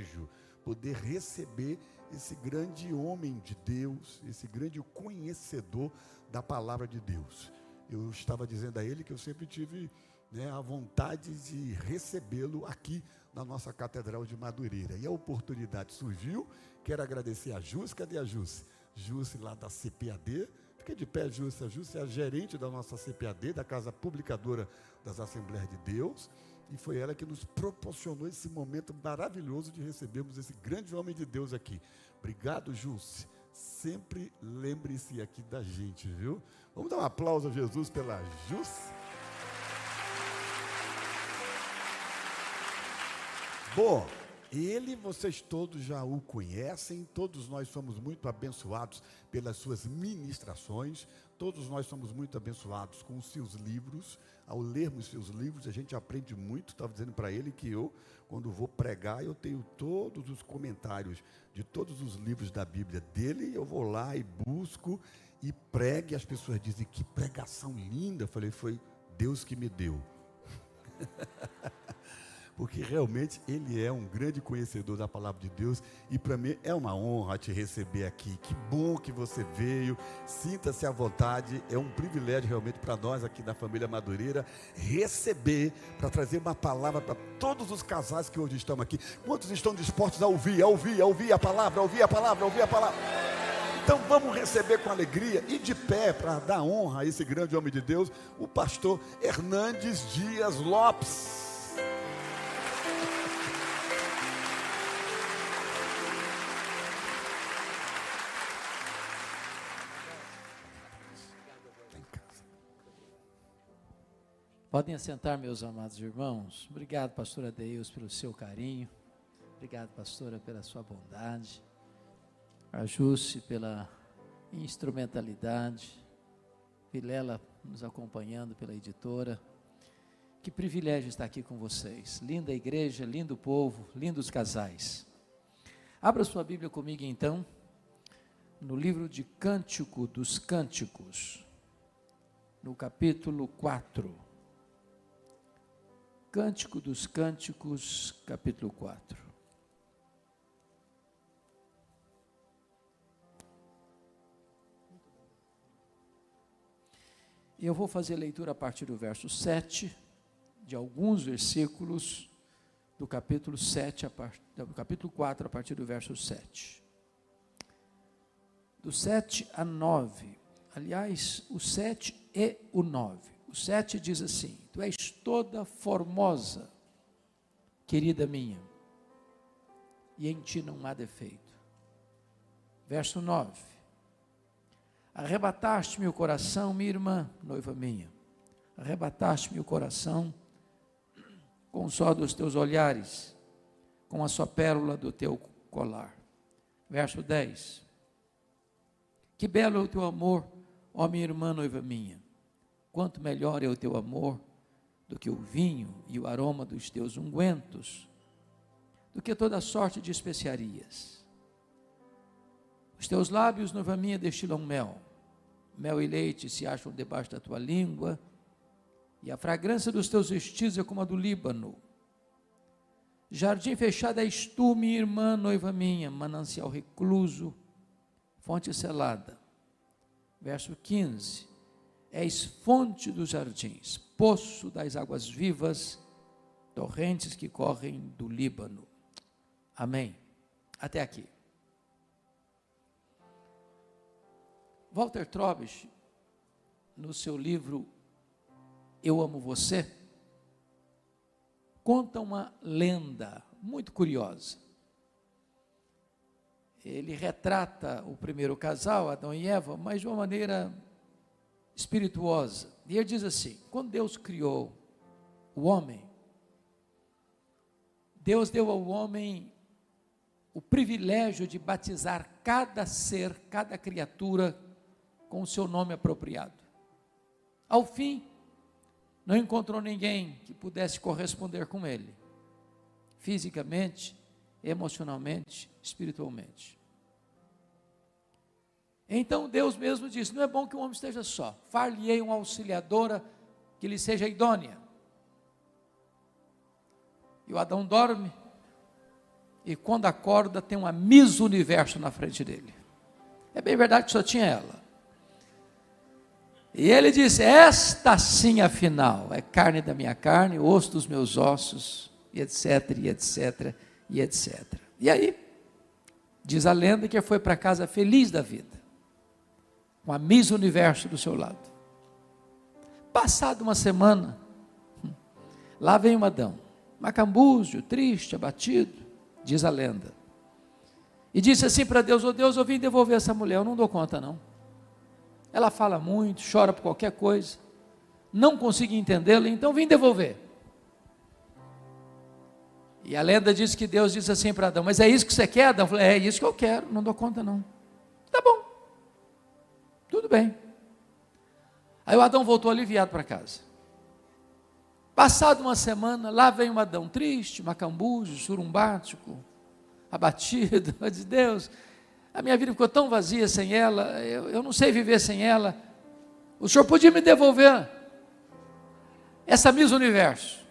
privilégio poder receber esse grande homem de Deus, esse grande conhecedor da palavra de Deus. Eu estava dizendo a ele que eu sempre tive, a vontade de recebê-lo aqui na nossa Catedral de Madureira. E a oportunidade surgiu. Quero agradecer a Jússi. Cadê a Jússi? Jússi lá da CPAD. Fica de pé, Jússi. A Jússi é a gerente da nossa CPAD, da Casa Publicadora das Assembleias de Deus. E foi ela que nos proporcionou esse momento maravilhoso de recebermos esse grande homem de Deus aqui. Obrigado, Jússi. Sempre lembre-se aqui da gente, viu? Vamos dar um aplauso a Jesus pela Jússi. Bom, ele, vocês todos já o conhecem, todos nós somos muito abençoados pelas suas ministrações, todos nós somos muito abençoados com os seus livros. Ao lermos seus livros, a gente aprende muito. Estava dizendo para ele que eu, quando vou pregar, eu tenho todos os comentários de todos os livros da Bíblia dele, eu vou lá e busco e prego, e as pessoas dizem, que pregação linda. Eu falei, foi Deus que me deu. Porque realmente ele é um grande conhecedor da palavra de Deus, e para mim é uma honra te receber aqui. Que bom que você veio, sinta-se à vontade, é um privilégio realmente para nós aqui da família Madureira, receber, para trazer uma palavra para todos os casais que hoje estão aqui. Quantos estão dispostos a ouvir a palavra, ouvir a palavra? Então vamos receber com alegria e de pé para dar honra a esse grande homem de Deus, o pastor Hernandes Dias Lopes. Podem assentar, meus amados irmãos. Obrigado, pastora Deus, pelo seu carinho. Obrigado, pastora, pela sua bondade. A Jússi pela instrumentalidade. Vilela nos acompanhando pela editora. Que privilégio estar aqui com vocês. Linda igreja, lindo povo, lindos casais. Abra sua Bíblia comigo então, no livro de Cântico dos Cânticos, no capítulo 4. Cântico dos Cânticos, capítulo 4. Eu vou fazer leitura a partir do verso 7, de alguns versículos do capítulo 4, a partir do verso 7. Do 7 a 9, aliás, o 7 e o 9. O 7 diz assim: Tu és toda formosa, querida minha, e em ti não há defeito. Verso 9: Arrebataste-me o coração, minha irmã, noiva minha, arrebataste-me o coração com o sol dos teus olhares, com a sua pérola do teu colar. Verso 10: Que belo é o teu amor, ó minha irmã, noiva minha, quanto melhor é o teu amor do que o vinho e o aroma dos teus ungüentos, do que toda sorte de especiarias. Os teus lábios, noiva minha, destilam mel, mel e leite se acham debaixo da tua língua, e a fragrância dos teus vestidos é como a do Líbano. Jardim fechado és tu, minha irmã, noiva minha, manancial recluso, fonte selada. Verso 15: És fonte dos jardins, poço das águas vivas, torrentes que correm do Líbano. Amém. Até aqui. Walter Trobisch, no seu livro Eu Amo Você, conta uma lenda muito curiosa. Ele retrata o primeiro casal, Adão e Eva, mas de uma maneira espirituosa. E ele diz assim: quando Deus criou o homem, Deus deu ao homem o privilégio de batizar cada ser, cada criatura com o seu nome apropriado. Ao fim, não encontrou ninguém que pudesse corresponder com ele, fisicamente, emocionalmente, espiritualmente. Então Deus mesmo disse: não é bom que o homem esteja só, far-lhe-ei uma auxiliadora que lhe seja idônea. E o Adão dorme, e quando acorda tem uma Miss Universo na frente dele. É bem verdade que só tinha ela. E ele disse: esta sim afinal é carne da minha carne, osso dos meus ossos, e etc, e etc, e etc. E aí, diz a lenda que ele foi para casa feliz da vida, com a Miss Universo do seu lado. Passada uma semana, lá vem um Adão, macambúzio, triste, abatido, diz a lenda. E disse assim para Deus: ô Deus, eu vim devolver essa mulher, eu não dou conta não. Ela fala muito, chora por qualquer coisa, não consegui entendê-la, então vim devolver. E a lenda diz que Deus disse assim para Adão: mas é isso que você quer, Adão? Eu falei: é isso que eu quero, não dou conta não. Tá bom, tudo bem. Aí o Adão voltou aliviado para casa. Passado uma semana, lá vem um Adão triste, macambúzio, surumbático, abatido. Eu disse: Deus, a minha vida ficou tão vazia sem ela, eu não sei viver sem ela. O Senhor podia me devolver essa Miss Universo.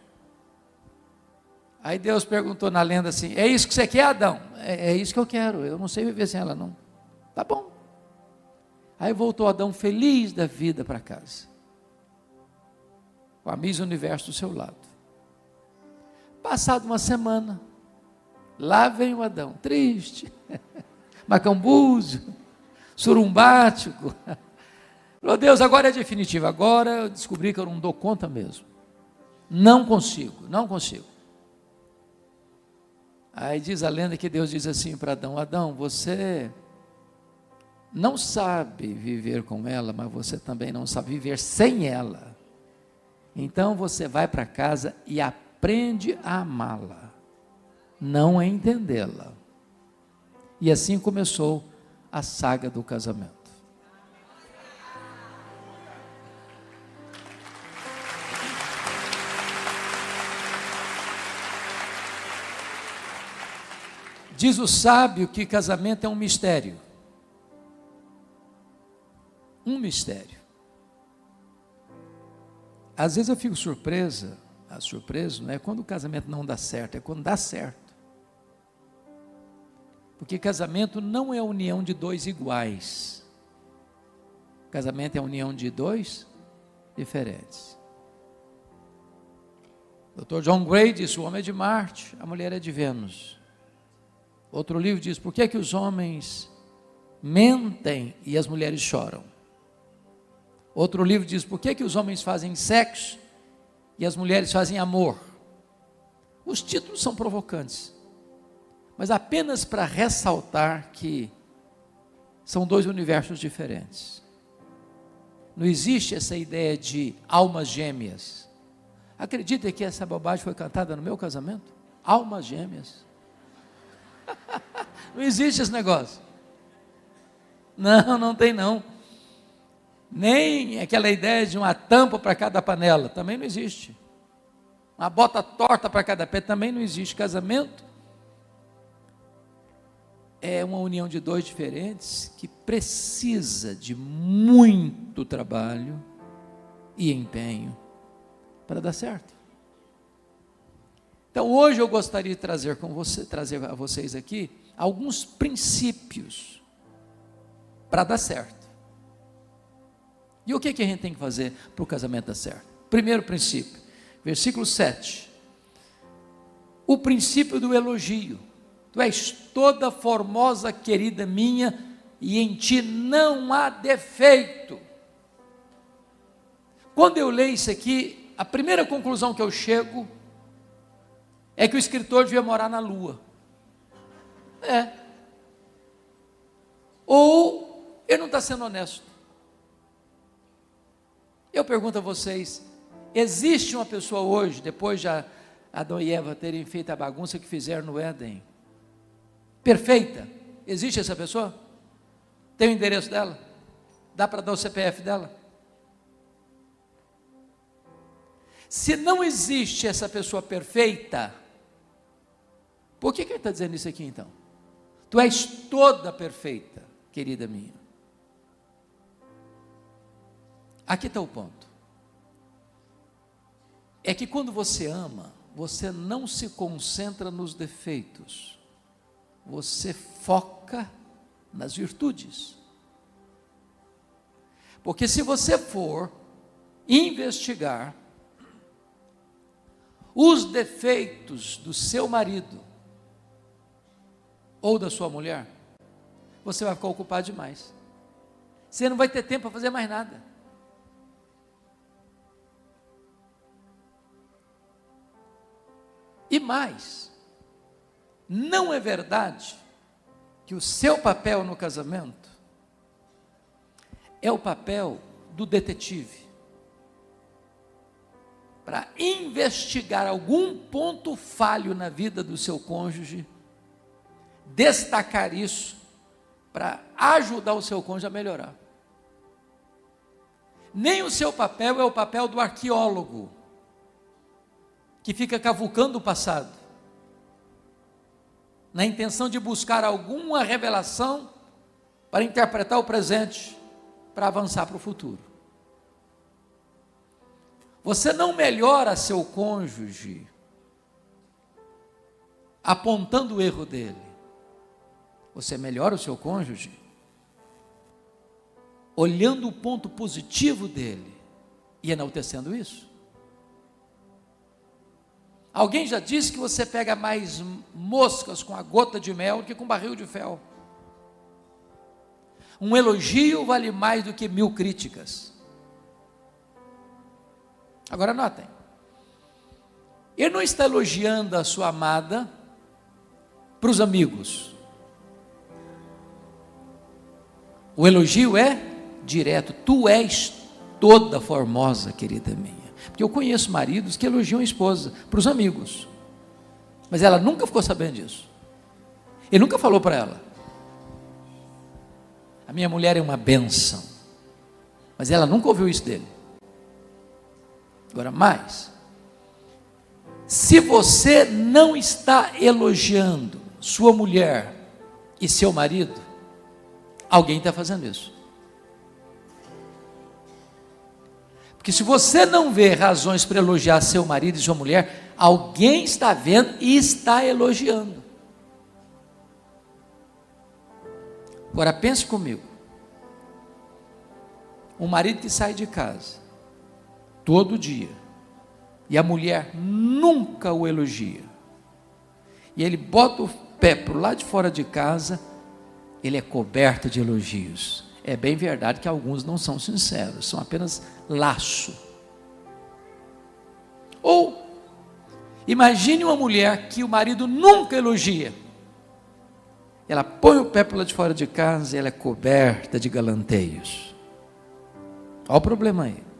Aí Deus perguntou na lenda assim: é isso que você quer, Adão? É isso que eu quero, eu não sei viver sem ela não. Tá bom. Aí voltou Adão feliz da vida para casa, com a Miss Universo do seu lado. Passado uma semana, lá vem o Adão, triste, macambúzio, surumbático. Falou: Deus, agora é definitivo, agora eu descobri que eu não dou conta mesmo. Não consigo, não consigo. Aí diz a lenda que Deus diz assim para Adão: Adão, você não sabe viver com ela, mas você também não sabe viver sem ela. Então você vai para casa e aprende a amá-la, não a entendê-la. E assim começou a saga do casamento. Diz o sábio que casamento é um mistério. Um mistério. Às vezes eu fico surpreso, não é quando o casamento não dá certo, é quando dá certo. Porque casamento não é a união de dois iguais. Casamento é a união de dois diferentes. Dr. John Gray disse: o homem é de Marte, a mulher é de Vênus. Outro livro diz: por que que os homens mentem e as mulheres choram? Outro livro diz: por que que os homens fazem sexo e as mulheres fazem amor? Os títulos são provocantes, mas apenas para ressaltar que são dois universos diferentes. Não existe essa ideia de almas gêmeas. Acredita que essa bobagem foi cantada no meu casamento? Almas gêmeas. Não existe esse negócio. Não, não tem não. Nem aquela ideia de uma tampa para cada panela, também não existe. Uma bota torta para cada pé, também não existe. Casamento é uma união de dois diferentes que precisa de muito trabalho e empenho para dar certo. Então hoje eu gostaria de trazer a vocês aqui alguns princípios para dar certo. E o que a gente tem que fazer para o casamento dar certo? Primeiro princípio, versículo 7. O princípio do elogio. Tu és toda formosa, querida minha, e em ti não há defeito. Quando eu leio isso aqui, a primeira conclusão que eu chego é que o escritor devia morar na lua. Ou ele não está sendo honesto. Eu pergunto a vocês: existe uma pessoa hoje, depois de Adão e Eva terem feito a bagunça que fizeram no Éden, perfeita? Existe essa pessoa? Tem o endereço dela? Dá para dar o CPF dela? Se não existe essa pessoa perfeita, por que ele está dizendo isso aqui então? Tu és toda perfeita, querida minha. Aqui está o ponto. É que quando você ama, você não se concentra nos defeitos, você foca nas virtudes. Porque se você for investigar os defeitos do seu marido ou da sua mulher, você vai ficar ocupado demais. Você não vai ter tempo para fazer mais nada. E mais, não é verdade que o seu papel no casamento é o papel do detetive, para investigar algum ponto falho na vida do seu cônjuge, destacar isso, para ajudar o seu cônjuge a melhorar. Nem o seu papel é o papel do arqueólogo, que fica cavucando o passado, na intenção de buscar alguma revelação para interpretar o presente, para avançar para o futuro. Você não melhora seu cônjuge apontando o erro dele. Você melhora o seu cônjuge olhando o ponto positivo dele e enaltecendo isso. Alguém já disse que você pega mais moscas com a gota de mel do que com barril de fel. Um elogio vale mais do que 1000 críticas. Agora notem, ele não está elogiando a sua amada para os amigos. O elogio é direto. Tu és toda formosa, querida minha. Porque eu conheço maridos que elogiam a esposa para os amigos, mas ela nunca ficou sabendo disso. Ele nunca falou para ela: a minha mulher é uma bênção, mas ela nunca ouviu isso dele. Agora mais, se você não está elogiando sua mulher e seu marido, alguém está fazendo isso. Porque se você não vê razões para elogiar seu marido e sua mulher, alguém está vendo e está elogiando. Agora pense comigo. Um marido que sai de casa todo dia e a mulher nunca o elogia, e ele bota o pé para o lado de fora de casa, ele é coberto de elogios. É bem verdade que alguns não são sinceros, são apenas laço. Ou imagine uma mulher que o marido nunca elogia, ela põe o pé para o lado de fora de casa e ela é coberta de galanteios. Olha o problema aí.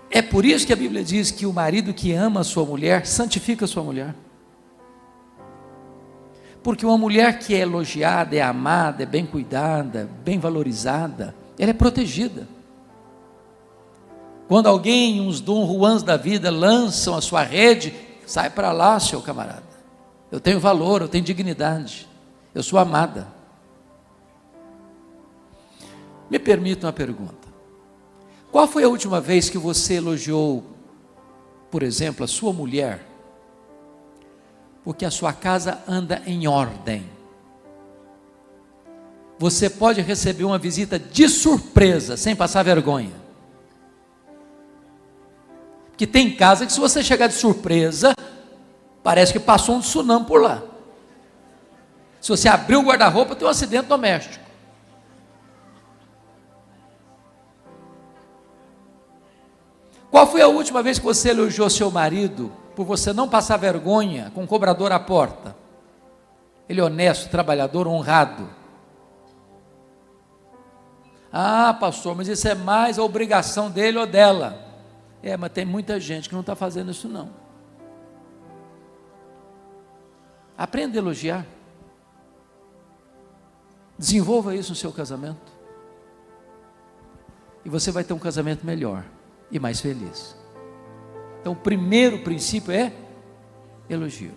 É por isso que a Bíblia diz que o marido que ama a sua mulher santifica a sua mulher. Porque uma mulher que é elogiada, é amada, é bem cuidada, bem valorizada, ela é protegida. Quando alguém, uns Dom Juans da vida, lançam a sua rede, sai para lá, seu camarada. Eu tenho valor, eu tenho dignidade, eu sou amada. Me permita uma pergunta. Qual foi a última vez que você elogiou, por exemplo, a sua mulher, porque a sua casa anda em ordem? Você pode receber uma visita de surpresa, sem passar vergonha. Porque tem casa que, se você chegar de surpresa, parece que passou um tsunami por lá. Se você abrir o guarda-roupa, tem um acidente doméstico. Qual foi a última vez que você elogiou seu marido por você não passar vergonha com o cobrador à porta? Ele é honesto, trabalhador, honrado. Ah, pastor, mas isso é mais a obrigação dele ou dela. É, mas tem muita gente que não está fazendo isso não. Aprenda a elogiar. Desenvolva isso no seu casamento. E você vai ter um casamento melhor e mais feliz. Então, o primeiro princípio é elogio.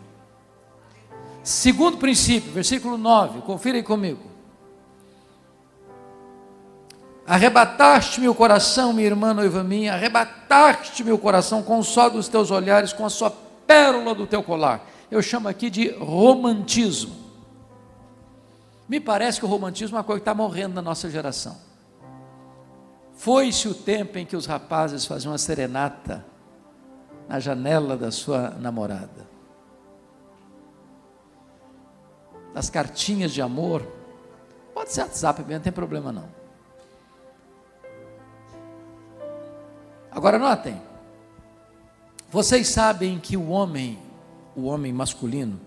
Segundo princípio, versículo 9, confira aí comigo. Arrebataste-me o coração, minha irmã noiva minha, arrebataste-me o coração com o sol dos teus olhares, com a sua pérola do teu colar. eu chamo aqui de romantismo. Me parece que o romantismo é uma coisa que está morrendo na nossa geração. Foi-se o tempo em que os rapazes faziam uma serenata na janela da sua namorada. As cartinhas de amor, pode ser WhatsApp, não tem problema não. Agora notem, vocês sabem que o homem masculino,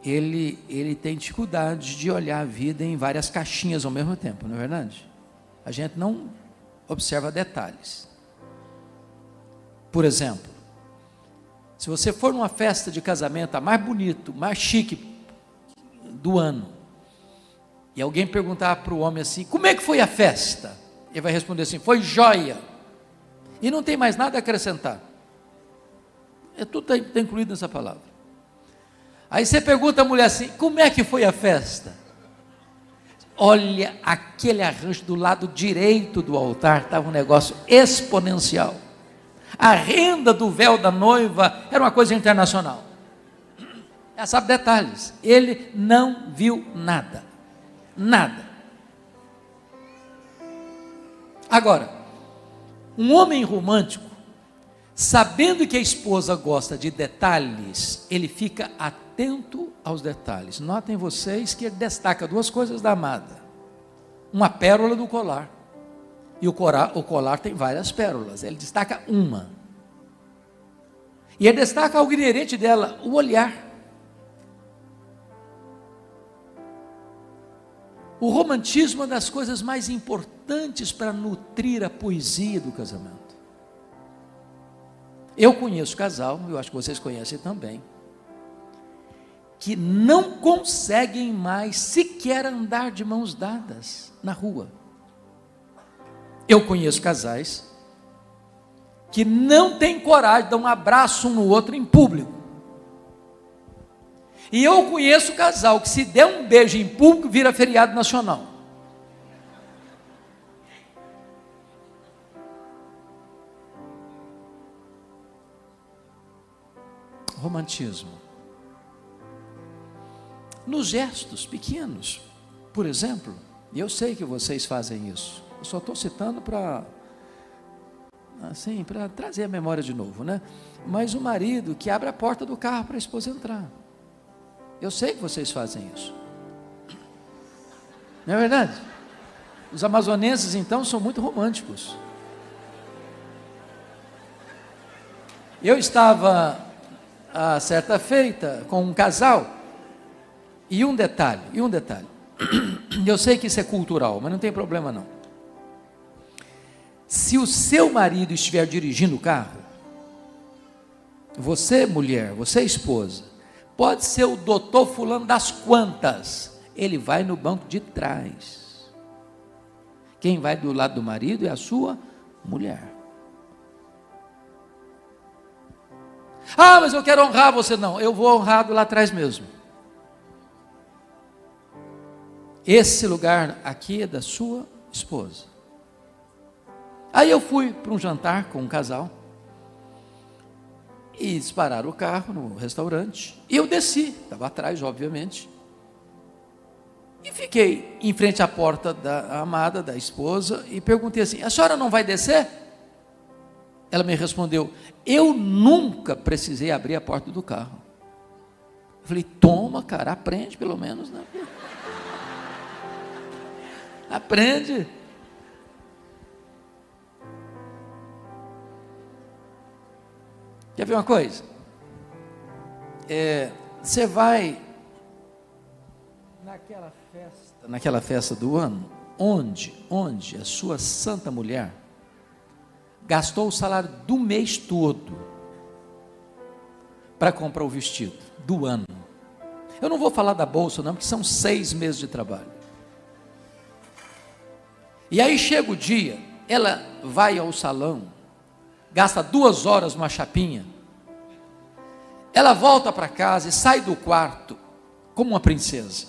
ele tem dificuldade de olhar a vida em várias caixinhas ao mesmo tempo, não é verdade? A gente não observa detalhes. Por exemplo, se você for numa festa de casamento, a mais bonito, mais chique do ano, e alguém perguntar para o homem assim, como é que foi a festa? Ele vai responder assim, foi jóia, e não tem mais nada a acrescentar, tudo está incluído nessa palavra. Aí você pergunta à mulher assim, como é que foi a festa? Olha, aquele arranjo do lado direito do altar, estava um negócio exponencial, a renda do véu da noiva era uma coisa internacional. Ela sabe detalhes, ele não viu nada, nada. Agora, um homem romântico, sabendo que a esposa gosta de detalhes, ele fica atento aos detalhes. Notem vocês que ele destaca duas coisas da amada, uma pérola do colar, e o colar tem várias pérolas, ele destaca uma, e ele destaca algo inerente dela, o olhar. O romantismo é uma das coisas mais importantes para nutrir a poesia do casamento. Eu conheço casal, eu acho que vocês conhecem também, que não conseguem mais sequer andar de mãos dadas na rua. Eu conheço casais que não têm coragem de dar um abraço um no outro em público. E eu conheço casal que se der um beijo em público, vira feriado nacional. Romantismo. Nos gestos pequenos, por exemplo, e eu sei que vocês fazem isso, eu só estou citando para trazer a memória de novo, né? Mas o marido que abre a porta do carro para a esposa entrar, eu sei que vocês fazem isso, não é verdade? Os amazonenses então são muito românticos. Eu estava a certa feita com um casal, e um detalhe, eu sei que isso é cultural, mas não tem problema não. Se o seu marido estiver dirigindo o carro, você mulher, você esposa, pode ser o doutor fulano das quantas, ele vai no banco de trás. Quem vai do lado do marido é a sua mulher. Ah, mas eu quero honrar você. Não, eu vou honrado lá atrás mesmo. Esse lugar aqui é da sua esposa. Aí eu fui para um jantar com um casal, e eles pararam o carro no restaurante, e eu desci, estava atrás obviamente, e fiquei em frente à porta da amada, da esposa, e perguntei assim, a senhora não vai descer? Ela me respondeu, eu nunca precisei abrir a porta do carro. Eu falei, toma cara, aprende pelo menos, né? Aprende. Quer ver uma coisa? Você vai naquela festa do ano, onde a sua santa mulher gastou o salário do mês todo para comprar o vestido do ano. Eu não vou falar da bolsa não, porque são 6 meses de trabalho. E aí chega o dia, ela vai ao salão, gasta 2 horas numa chapinha, ela volta para casa e sai do quarto como uma princesa.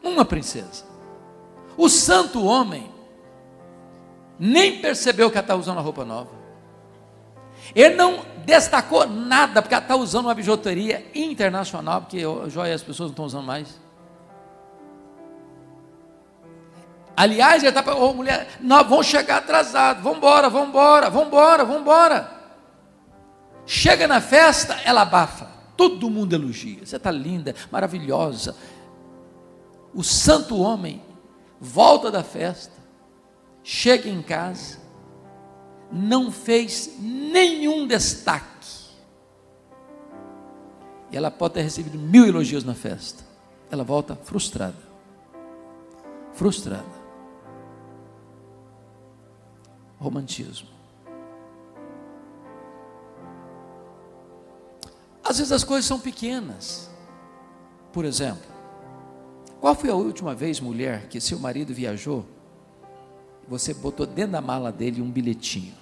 Uma princesa. O santo homem nem percebeu que ela está usando a roupa nova. Ele não destacou nada, porque ela está usando uma bijuteria internacional, porque joia as pessoas não estão usando mais. Aliás, ele está para, oh, mulher, nós vamos chegar atrasados, vamos embora. Chega na festa, ela abafa, todo mundo elogia, você está linda, maravilhosa. O santo homem volta da festa, chega em casa, não fez nenhum destaque. E ela pode ter recebido 1000 elogios na festa. Ela volta frustrada. Romantismo. Às vezes as coisas são pequenas. Por exemplo, qual foi a última vez, mulher, que seu marido viajou, você botou dentro da mala dele um bilhetinho?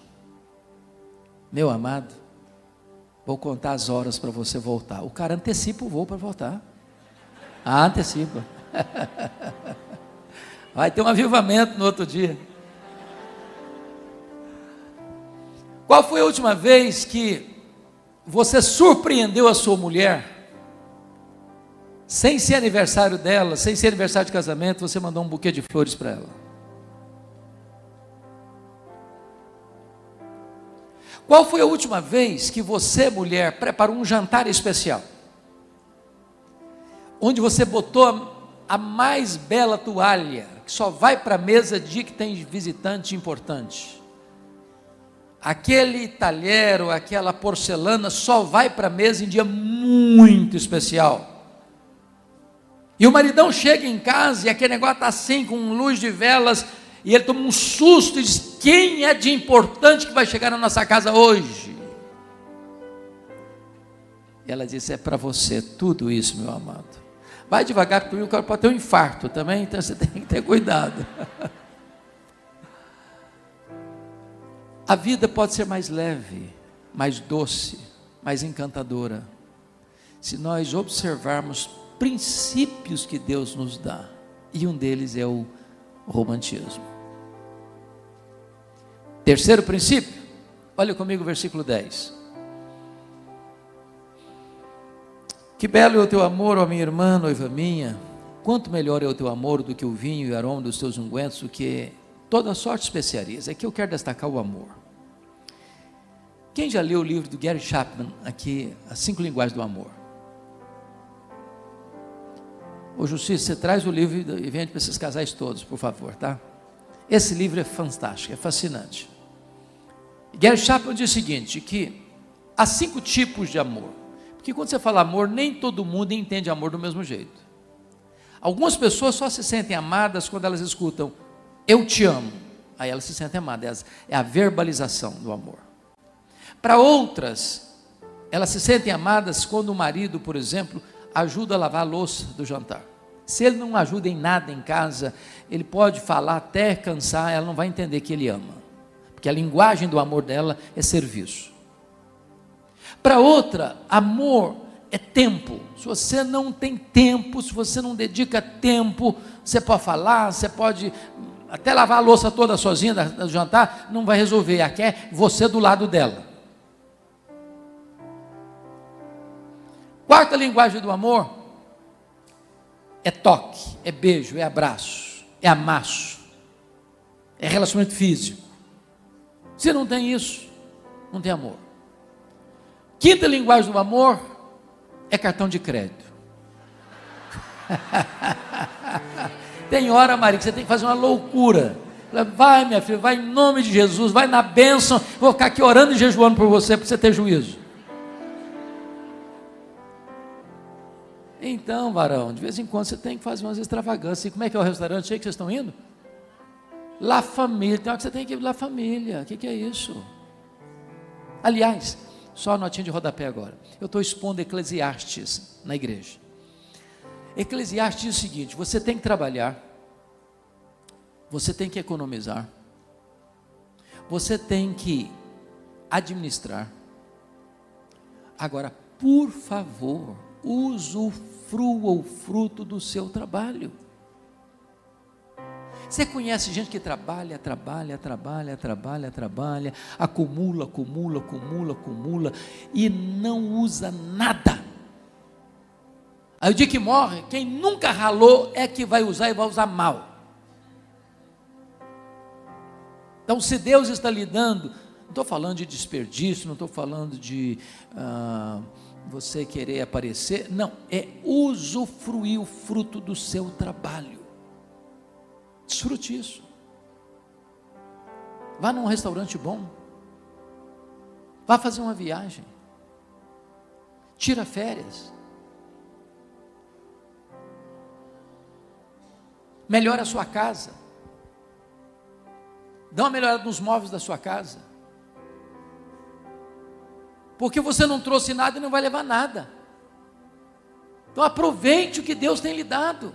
Meu amado, vou contar as horas para você voltar. O cara antecipa o voo para voltar. Antecipa. Vai ter um avivamento no outro dia. Qual foi a última vez que você surpreendeu a sua mulher? Sem ser aniversário dela, sem ser aniversário de casamento, você mandou um buquê de flores para ela. Qual foi a última vez que você, mulher, preparou um jantar especial? Onde você botou a mais bela toalha, que só vai para a mesa dia que tem visitante importante. Aquele talher ou aquela porcelana só vai para a mesa em dia muito especial. E o maridão chega em casa e aquele negócio está assim, com luz de velas, e ele toma um susto e diz: quem é de importante que vai chegar na nossa casa hoje? E ela disse: é para você tudo isso, meu amado. Vai devagar, porque o cara pode ter um infarto também, então você tem que ter cuidado. A vida pode ser mais leve, mais doce, mais encantadora, se nós observarmos princípios que Deus nos dá, e um deles é o romantismo. Terceiro princípio, olha comigo o versículo 10. Que belo é o teu amor, ó minha irmã, noiva minha, quanto melhor é o teu amor do que o vinho e o aroma dos teus ungüentos, do que toda sorte de especiarias. Aqui eu quero destacar o amor. Quem já leu o livro do Gary Chapman, aqui, As 5 Linguagens do Amor? Ô Justiça, você traz o livro e vende para esses casais todos, por favor, tá? Esse livro é fantástico, é fascinante. Gary Chapman diz o seguinte, que há 5 tipos de amor. Porque quando você fala amor, nem todo mundo entende amor do mesmo jeito. Algumas pessoas só se sentem amadas quando elas escutam eu te amo. Aí elas se sentem amadas, é a verbalização do amor. Para outras, elas se sentem amadas quando o marido, por exemplo, ajuda a lavar a louça do jantar. Se ele não ajuda em nada em casa, ele pode falar até cansar, ela não vai entender que ele ama, porque a linguagem do amor dela é serviço. Para outra, amor é tempo. Se você não tem tempo, se você não dedica tempo, você pode falar, você pode até lavar a louça toda sozinha do jantar, não vai resolver, ela quer você do lado dela. Quarta linguagem do amor é toque, é beijo, é abraço, é amasso, é relacionamento físico. Se não tem isso, não tem amor. Quinta linguagem do amor é cartão de crédito. Tem hora, Maria, que você tem que fazer uma loucura. Vai, minha filha, vai em nome de Jesus, vai na bênção, vou ficar aqui orando e jejuando por você, para você ter juízo. Então, varão, de vez em quando você tem que fazer umas extravagâncias. E como é que é o restaurante aí que vocês estão indo? La Família, tem hora que você tem que ir La Família. O que é isso? Aliás, só a notinha de rodapé agora. Eu estou expondo Eclesiastes na igreja. Eclesiastes diz o seguinte: você tem que trabalhar, você tem que economizar, você tem que administrar. Agora, por favor, usufrua o fruto do seu trabalho. Você conhece gente que trabalha, acumula e não usa nada. Aí o dia que morre, quem nunca ralou é que vai usar e vai usar mal. Então, se Deus está lhe dando, não estou falando de desperdício, não estou falando de você querer aparecer, não, é usufruir o fruto do seu trabalho. Desfrute isso. Vá num restaurante bom. Vá fazer uma viagem. Tira férias. Melhora a sua casa. Dá uma melhorada nos móveis da sua casa. Porque você não trouxe nada e não vai levar nada. Então aproveite o que Deus tem lhe dado.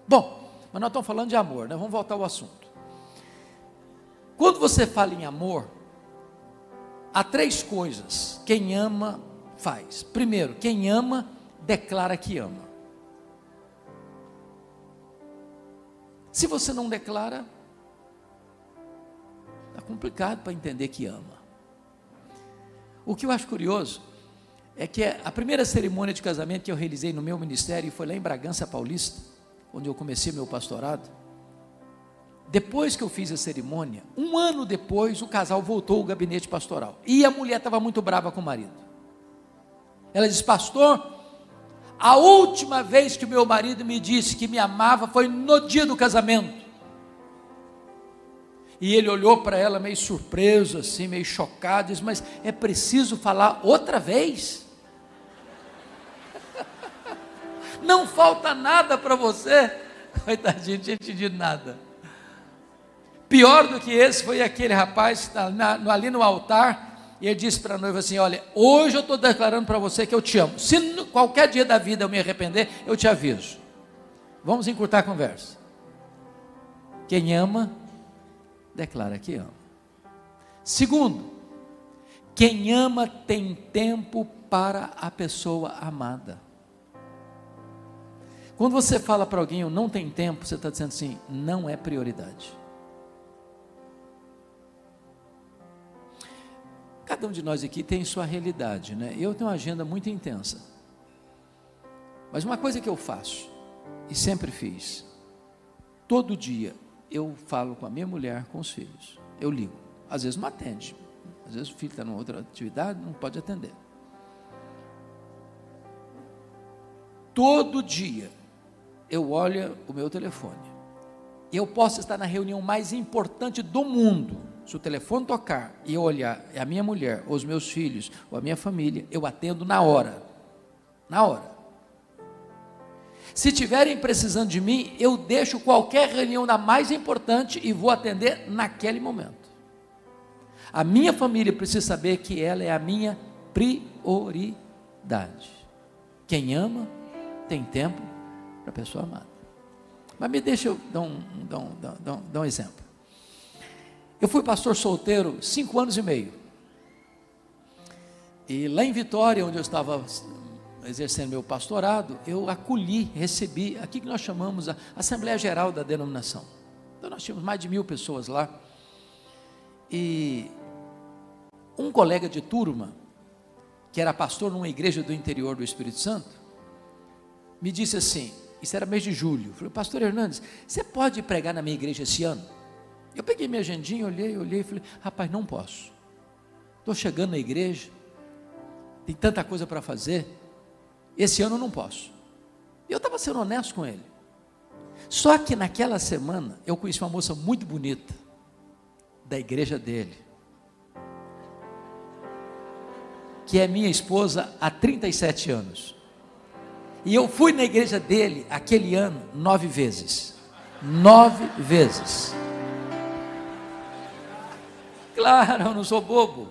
Bom, mas nós estamos falando de amor, né? Vamos voltar ao assunto. Quando você fala em amor, há 3 coisas. Quem ama, faz. Primeiro, quem ama, declara que ama. Se você não declara, está complicado para entender que ama. O que eu acho curioso é que a primeira cerimônia de casamento que eu realizei no meu ministério foi lá em Bragança Paulista, onde eu comecei meu pastorado. Depois que eu fiz a cerimônia, 1 ano depois, o casal voltou ao gabinete pastoral. E a mulher estava muito brava com o marido. Ela disse: pastor, a última vez que o meu marido me disse que me amava foi no dia do casamento. E ele olhou para ela meio surpreso, assim, meio chocado, disse: mas é preciso falar outra vez? Não falta nada para você? Coitadinho, não tinha entendido nada. Pior do que esse foi aquele rapaz que está ali no altar, e ele disse para a noiva assim: olha, hoje eu estou declarando para você que eu te amo. Se qualquer dia da vida eu me arrepender, eu te aviso. Vamos encurtar a conversa. Quem ama, declara que ama. Segundo, quem ama tem tempo para a pessoa amada. Quando você fala para alguém, eu não tenho tempo, você está dizendo assim, não é prioridade. Cada um de nós aqui tem sua realidade, né? Eu tenho uma agenda muito intensa. Mas uma coisa que eu faço, e sempre fiz, todo dia eu falo com a minha mulher, com os filhos. Eu ligo. Às vezes não atende. Às vezes o filho está em outra atividade, não pode atender. Todo dia eu olho o meu telefone. Eu posso estar na reunião mais importante do mundo. Se o telefone tocar e eu olhar, é a minha mulher, ou os meus filhos, ou a minha família, eu atendo na hora. Na hora. Se tiverem precisando de mim, eu deixo qualquer reunião da mais importante e vou atender naquele momento. A minha família precisa saber que ela é a minha prioridade. Quem ama, tem tempo para a pessoa amada. Mas me deixa eu dar um exemplo. Eu fui pastor solteiro 5 anos e meio. E lá em Vitória, onde eu estava exercendo meu pastorado, eu acolhi, recebi, aqui que nós chamamos a Assembleia Geral da denominação. Então nós tínhamos mais de 1000 pessoas lá. E um colega de turma, que era pastor numa igreja do interior do Espírito Santo, me disse assim, isso era mês de julho, falei: pastor Hernandes, você pode pregar na minha igreja esse ano? Eu peguei minha agendinha, olhei e falei: rapaz, não posso, estou chegando na igreja, tem tanta coisa para fazer, esse ano eu não posso. E eu estava sendo honesto com ele. Só que naquela semana, eu conheci uma moça muito bonita, da igreja dele, que é minha esposa há 37 anos. E eu fui na igreja dele, aquele ano, 9 vezes. 9 vezes. Claro, eu não sou bobo.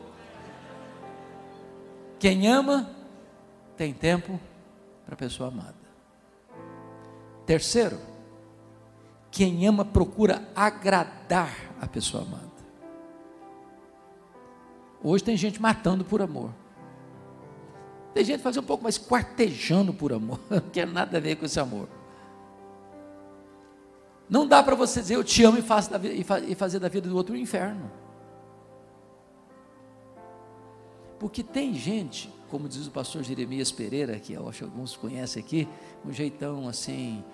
Quem ama, tem tempo para a pessoa amada. Terceiro, quem ama procura agradar a pessoa amada. Hoje tem gente matando por amor. Tem gente fazendo um pouco mais quartejando por amor. Não quer nada a ver com esse amor. Não dá para você dizer eu te amo e fazer da vida do outro um inferno. Porque tem gente, como diz o pastor Jeremias Pereira, que eu acho que alguns conhecem aqui, um jeitão assim,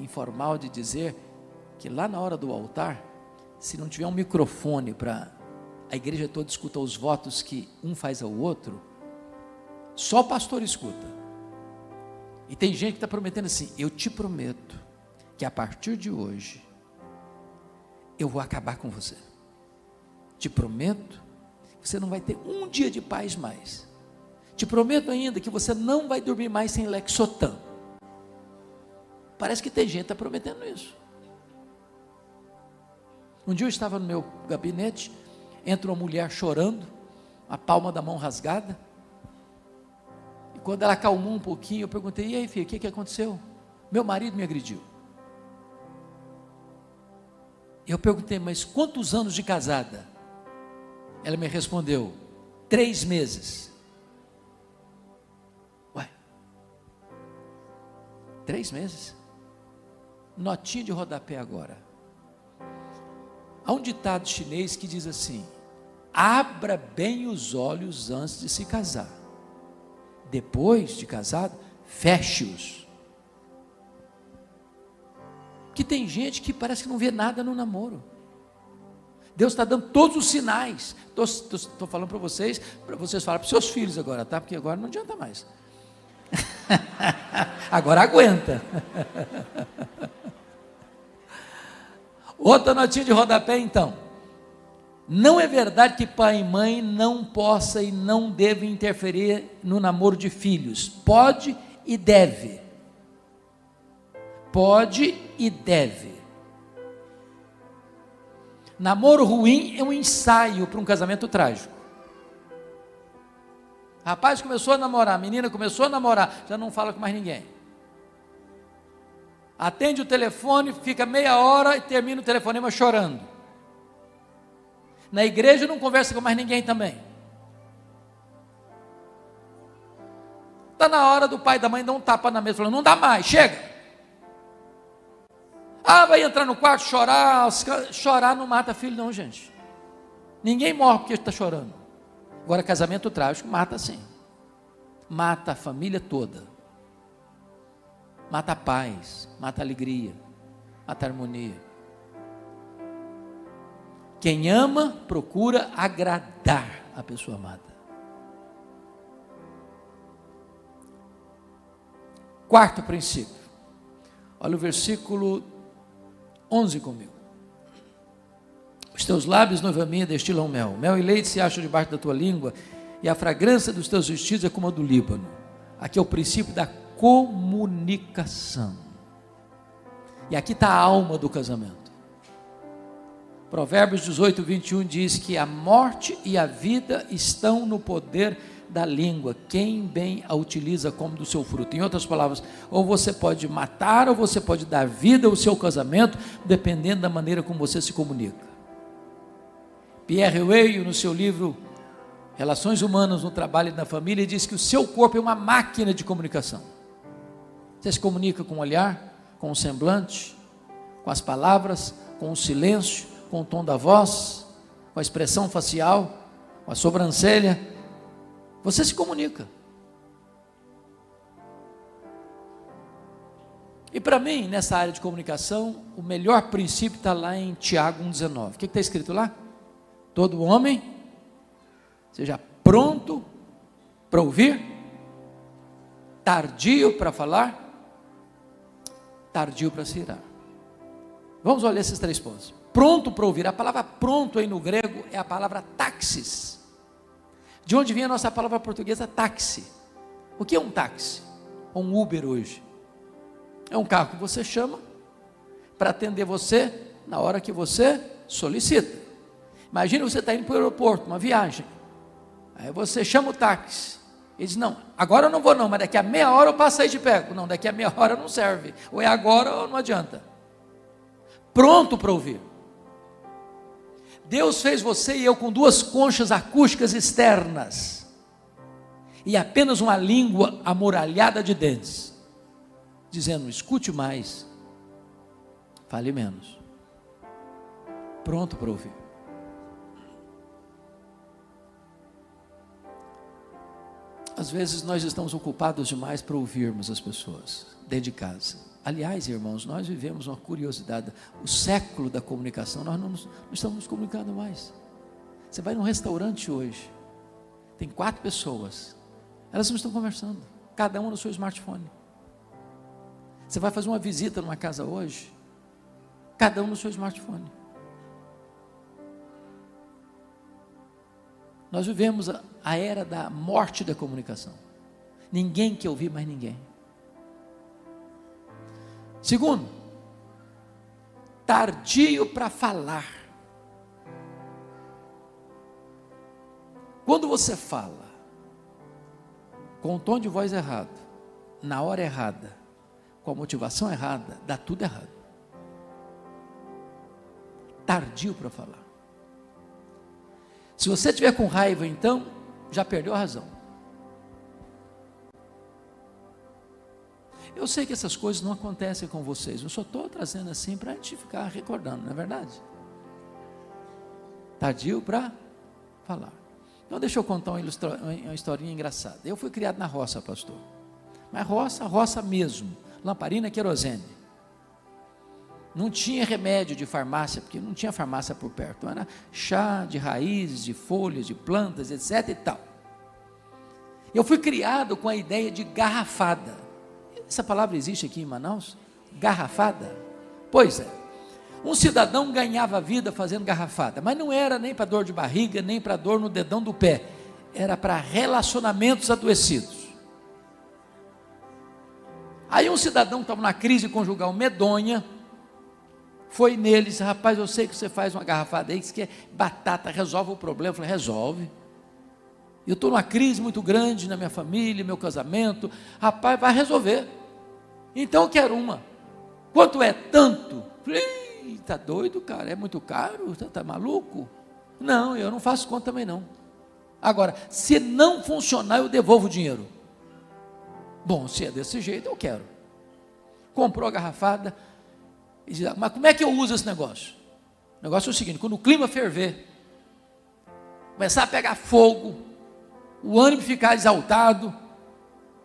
informal de dizer, que lá na hora do altar, se não tiver um microfone para a igreja toda escutar os votos que um faz ao outro, só o pastor escuta. E tem gente que está prometendo assim, eu te prometo, que a partir de hoje, eu vou acabar com você. Te prometo, que você não vai ter um dia de paz mais. Te prometo ainda que você não vai dormir mais sem Lexotan. Parece que tem gente que está prometendo isso. Um dia eu estava no meu gabinete, entra uma mulher chorando, a palma da mão rasgada, e quando ela acalmou um pouquinho, eu perguntei, e aí filha, o que aconteceu? Meu marido me agrediu. Eu perguntei, mas quantos anos de casada? Ela me respondeu, 3 meses. Ué, 3 meses? Notinha de rodapé agora. Há um ditado chinês que diz assim, abra bem os olhos antes de se casar. Depois de casado, feche-os. Que tem gente que parece que não vê nada no namoro. Deus está dando todos os sinais. Estou falando para vocês falarem para os seus filhos agora, tá? Porque agora não adianta mais. Agora aguenta. Outra notinha de rodapé então. Não é verdade que pai e mãe não possa e não devem interferir no namoro de filhos. Pode e deve. Pode e deve. Namoro ruim é um ensaio para um casamento trágico. Rapaz começou a namorar, a menina começou a namorar, já não fala com mais ninguém. Atende o telefone, fica meia hora e termina o telefonema chorando. Na igreja não conversa com mais ninguém também. Está na hora do pai e da mãe dar um tapa na mesa, falando, não dá mais, chega. Ah, vai entrar no quarto, chorar. Chorar não mata filho não, gente. Ninguém morre porque está chorando. Agora, casamento trágico mata sim. Mata a família toda. Mata a paz, mata a alegria, mata a harmonia. Quem ama, procura agradar a pessoa amada. Quarto princípio. Olha o versículo 11 comigo. Os teus lábios, noiva minha, destilam mel. Mel e leite se acham debaixo da tua língua, e a fragrância dos teus vestidos é como a do Líbano. Aqui é o princípio da comunicação. E aqui está a alma do casamento. Provérbios 18, 21 diz que a morte e a vida estão no poder da língua. Quem bem a utiliza come do seu fruto. Em outras palavras, ou você pode matar, ou você pode dar vida ao seu casamento, dependendo da maneira como você se comunica. Pierre Weil, no seu livro Relações Humanas no Trabalho e na Família, diz que o seu corpo é uma máquina de comunicação. Você se comunica com o olhar, com o semblante, com as palavras, com o silêncio, com o tom da voz, com a expressão facial, com a sobrancelha. Você se comunica. E para mim, nessa área de comunicação, o melhor princípio está lá em Tiago 1,19. O que está escrito lá? Todo homem seja pronto para ouvir, tardio para falar, tardio para se irar. Vamos olhar esses 3 pontos. Pronto para ouvir. A palavra pronto aí no grego é a palavra taxis. De onde vem a nossa palavra portuguesa táxi? O que é um táxi? Ou um Uber hoje? É um carro que você chama para atender você na hora que você solicita. Imagina você está indo para o aeroporto, uma viagem. Aí você chama o táxi. Ele diz, não, agora eu não vou não, mas daqui a meia hora eu passo aí e te pego. Não, daqui a meia hora não serve. Ou é agora ou não adianta. Pronto para ouvir. Deus fez você e eu com 2 conchas acústicas externas. E apenas uma língua amoralhada de dentes. Dizendo, escute mais. fale menos. Pronto para ouvir. Às vezes nós estamos ocupados demais para ouvirmos as pessoas, dentro de casa. Aliás, irmãos, nós vivemos uma curiosidade. O século da comunicação, nós não estamos nos comunicando mais. Você vai num restaurante hoje, tem 4 pessoas, elas não estão conversando, cada uma no seu smartphone. Você vai fazer uma visita numa casa hoje, cada um no seu smartphone. Nós vivemos a era da morte da comunicação. Ninguém quer ouvir mais ninguém. Segundo, tardio para falar. Quando você fala com o tom de voz errado, na hora errada, com a motivação errada, dá tudo errado. Tardio para falar. Se você estiver com raiva, então, já perdeu a razão. Eu sei que essas coisas não acontecem com vocês, eu só estou trazendo assim para a gente ficar recordando, não é verdade? Tardio para falar. Então deixa eu contar uma historinha engraçada. Eu fui criado na roça, pastor. Mas roça mesmo, lamparina querosene. Não tinha remédio de farmácia, porque não tinha farmácia por perto. Era chá de raízes, de folhas, de plantas, etc e tal. Eu fui criado com a ideia de garrafada. Essa palavra existe aqui em Manaus? Garrafada? Pois é. Um cidadão ganhava vida fazendo garrafada, mas não era nem para dor de barriga, nem para dor no dedão do pé. Era para relacionamentos adoecidos. Aí um cidadão estava numa crise conjugal medonha, foi nele e disse: rapaz, eu sei que você faz uma garrafada aí, que isso aqui é batata, resolve o problema. Eu falei: resolve. Eu estou numa crise muito grande na minha família, meu casamento. Rapaz, vai resolver. Então eu quero uma. Quanto é? Tanto. Falei: está doido, cara? É muito caro? Está maluco? Não, eu não faço conta também não. Agora, se não funcionar, eu devolvo o dinheiro. Bom, se é desse jeito, eu quero. Comprou a garrafada. E diz: mas como é que eu uso esse negócio? O negócio é o seguinte: quando o clima ferver, começar a pegar fogo, o ânimo ficar exaltado,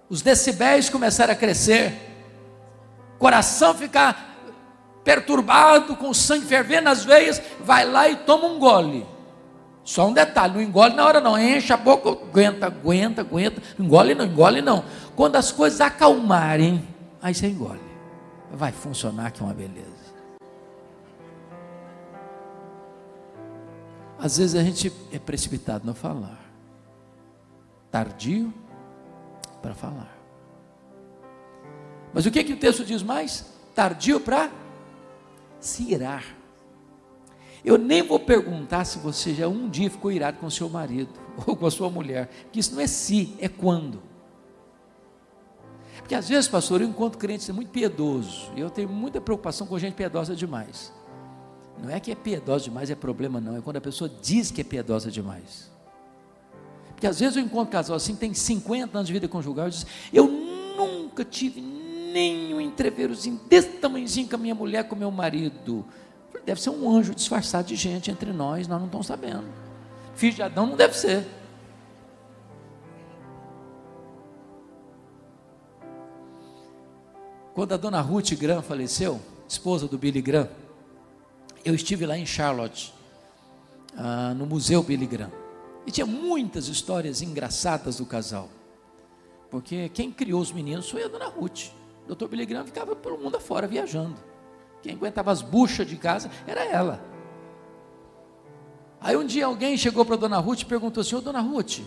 os decibéis começarem a crescer, coração ficar perturbado, com o sangue fervendo nas veias, vai lá e toma um gole. Só um detalhe: não engole na hora não, enche a boca, aguenta, engole não. Quando as coisas acalmarem, aí você engole. Vai funcionar, que é uma beleza. Às vezes a gente é precipitado no falar, tardio para falar. Mas o que o texto diz mais? Tardio para se irar. Eu nem vou perguntar se você já um dia ficou irado com o seu marido ou com a sua mulher, que isso não é se, é quando. Porque às vezes, pastor, eu encontro crentes muito piedoso, e eu tenho muita preocupação com gente piedosa demais. Não é que é piedosa demais, é problema não, é quando a pessoa diz que é piedosa demais. Porque às vezes eu encontro casal assim, tem 50 anos de vida conjugal, e diz: eu nunca tive nenhum entreveirozinho desse tamanhozinho com a minha mulher, com o meu marido. Deve ser um anjo disfarçado de gente entre nós não estamos sabendo. Filho de Adão não deve ser. Quando a dona Ruth Graham faleceu, esposa do Billy Graham, eu estive lá em Charlotte, no Museu Billy Graham, e tinha muitas histórias engraçadas do casal, porque quem criou os meninos foi a dona Ruth. O Dr. Billy Graham ficava pelo mundo afora viajando, quem aguentava as buchas de casa era ela. Aí um dia alguém chegou para a dona Ruth e perguntou assim: ô dona Ruth,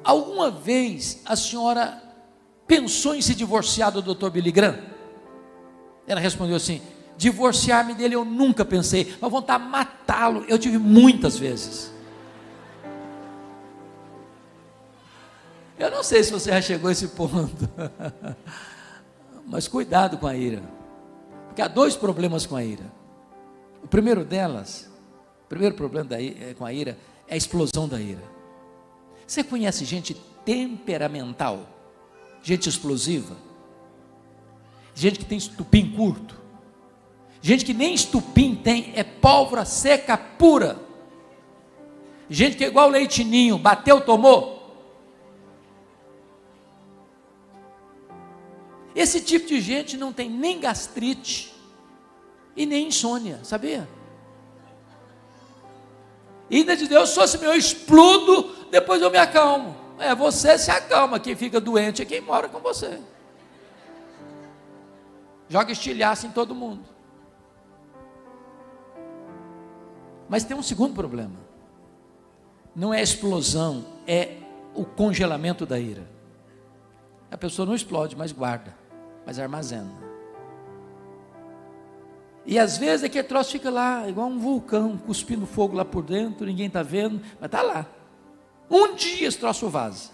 alguma vez a senhora pensou em se divorciar do Dr. Billy Graham? Ela respondeu assim: divorciar-me dele eu nunca pensei, mas vontade de matá-lo eu tive muitas vezes. Eu não sei se você já chegou a esse ponto, mas cuidado com a ira, porque há 2 problemas com a ira. O primeiro problema com a ira é a explosão da ira. Você conhece gente temperamental, gente explosiva, gente que tem estupim curto, Gente que nem estupim tem, é pólvora seca pura. Gente que é igual leitinho, bateu, tomou. Esse tipo de gente não tem nem gastrite e nem insônia, sabia? E ainda de Deus, se fosse meu, eu explodo, depois eu me acalmo. Você se acalma, quem fica doente é quem mora com você. Joga estilhaço em todo mundo. Mas tem um segundo problema. Não é a explosão, é o congelamento da ira. A pessoa não explode, mas guarda, mas armazena. E às vezes aquele troço fica lá, igual um vulcão, cuspindo fogo lá por dentro, ninguém está vendo, mas está lá. Um dia esse troço vaza.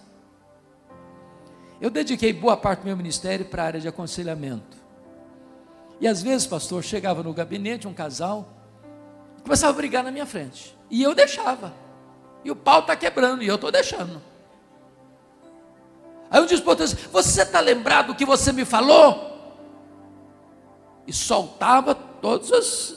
Eu dediquei boa parte do meu ministério para a área de aconselhamento. E às vezes, pastor, chegava no gabinete um casal, começava a brigar na minha frente. E eu deixava. E o pau está quebrando, e eu estou deixando. Aí eu disse para o outro, você está lembrado do que você me falou? E soltava todas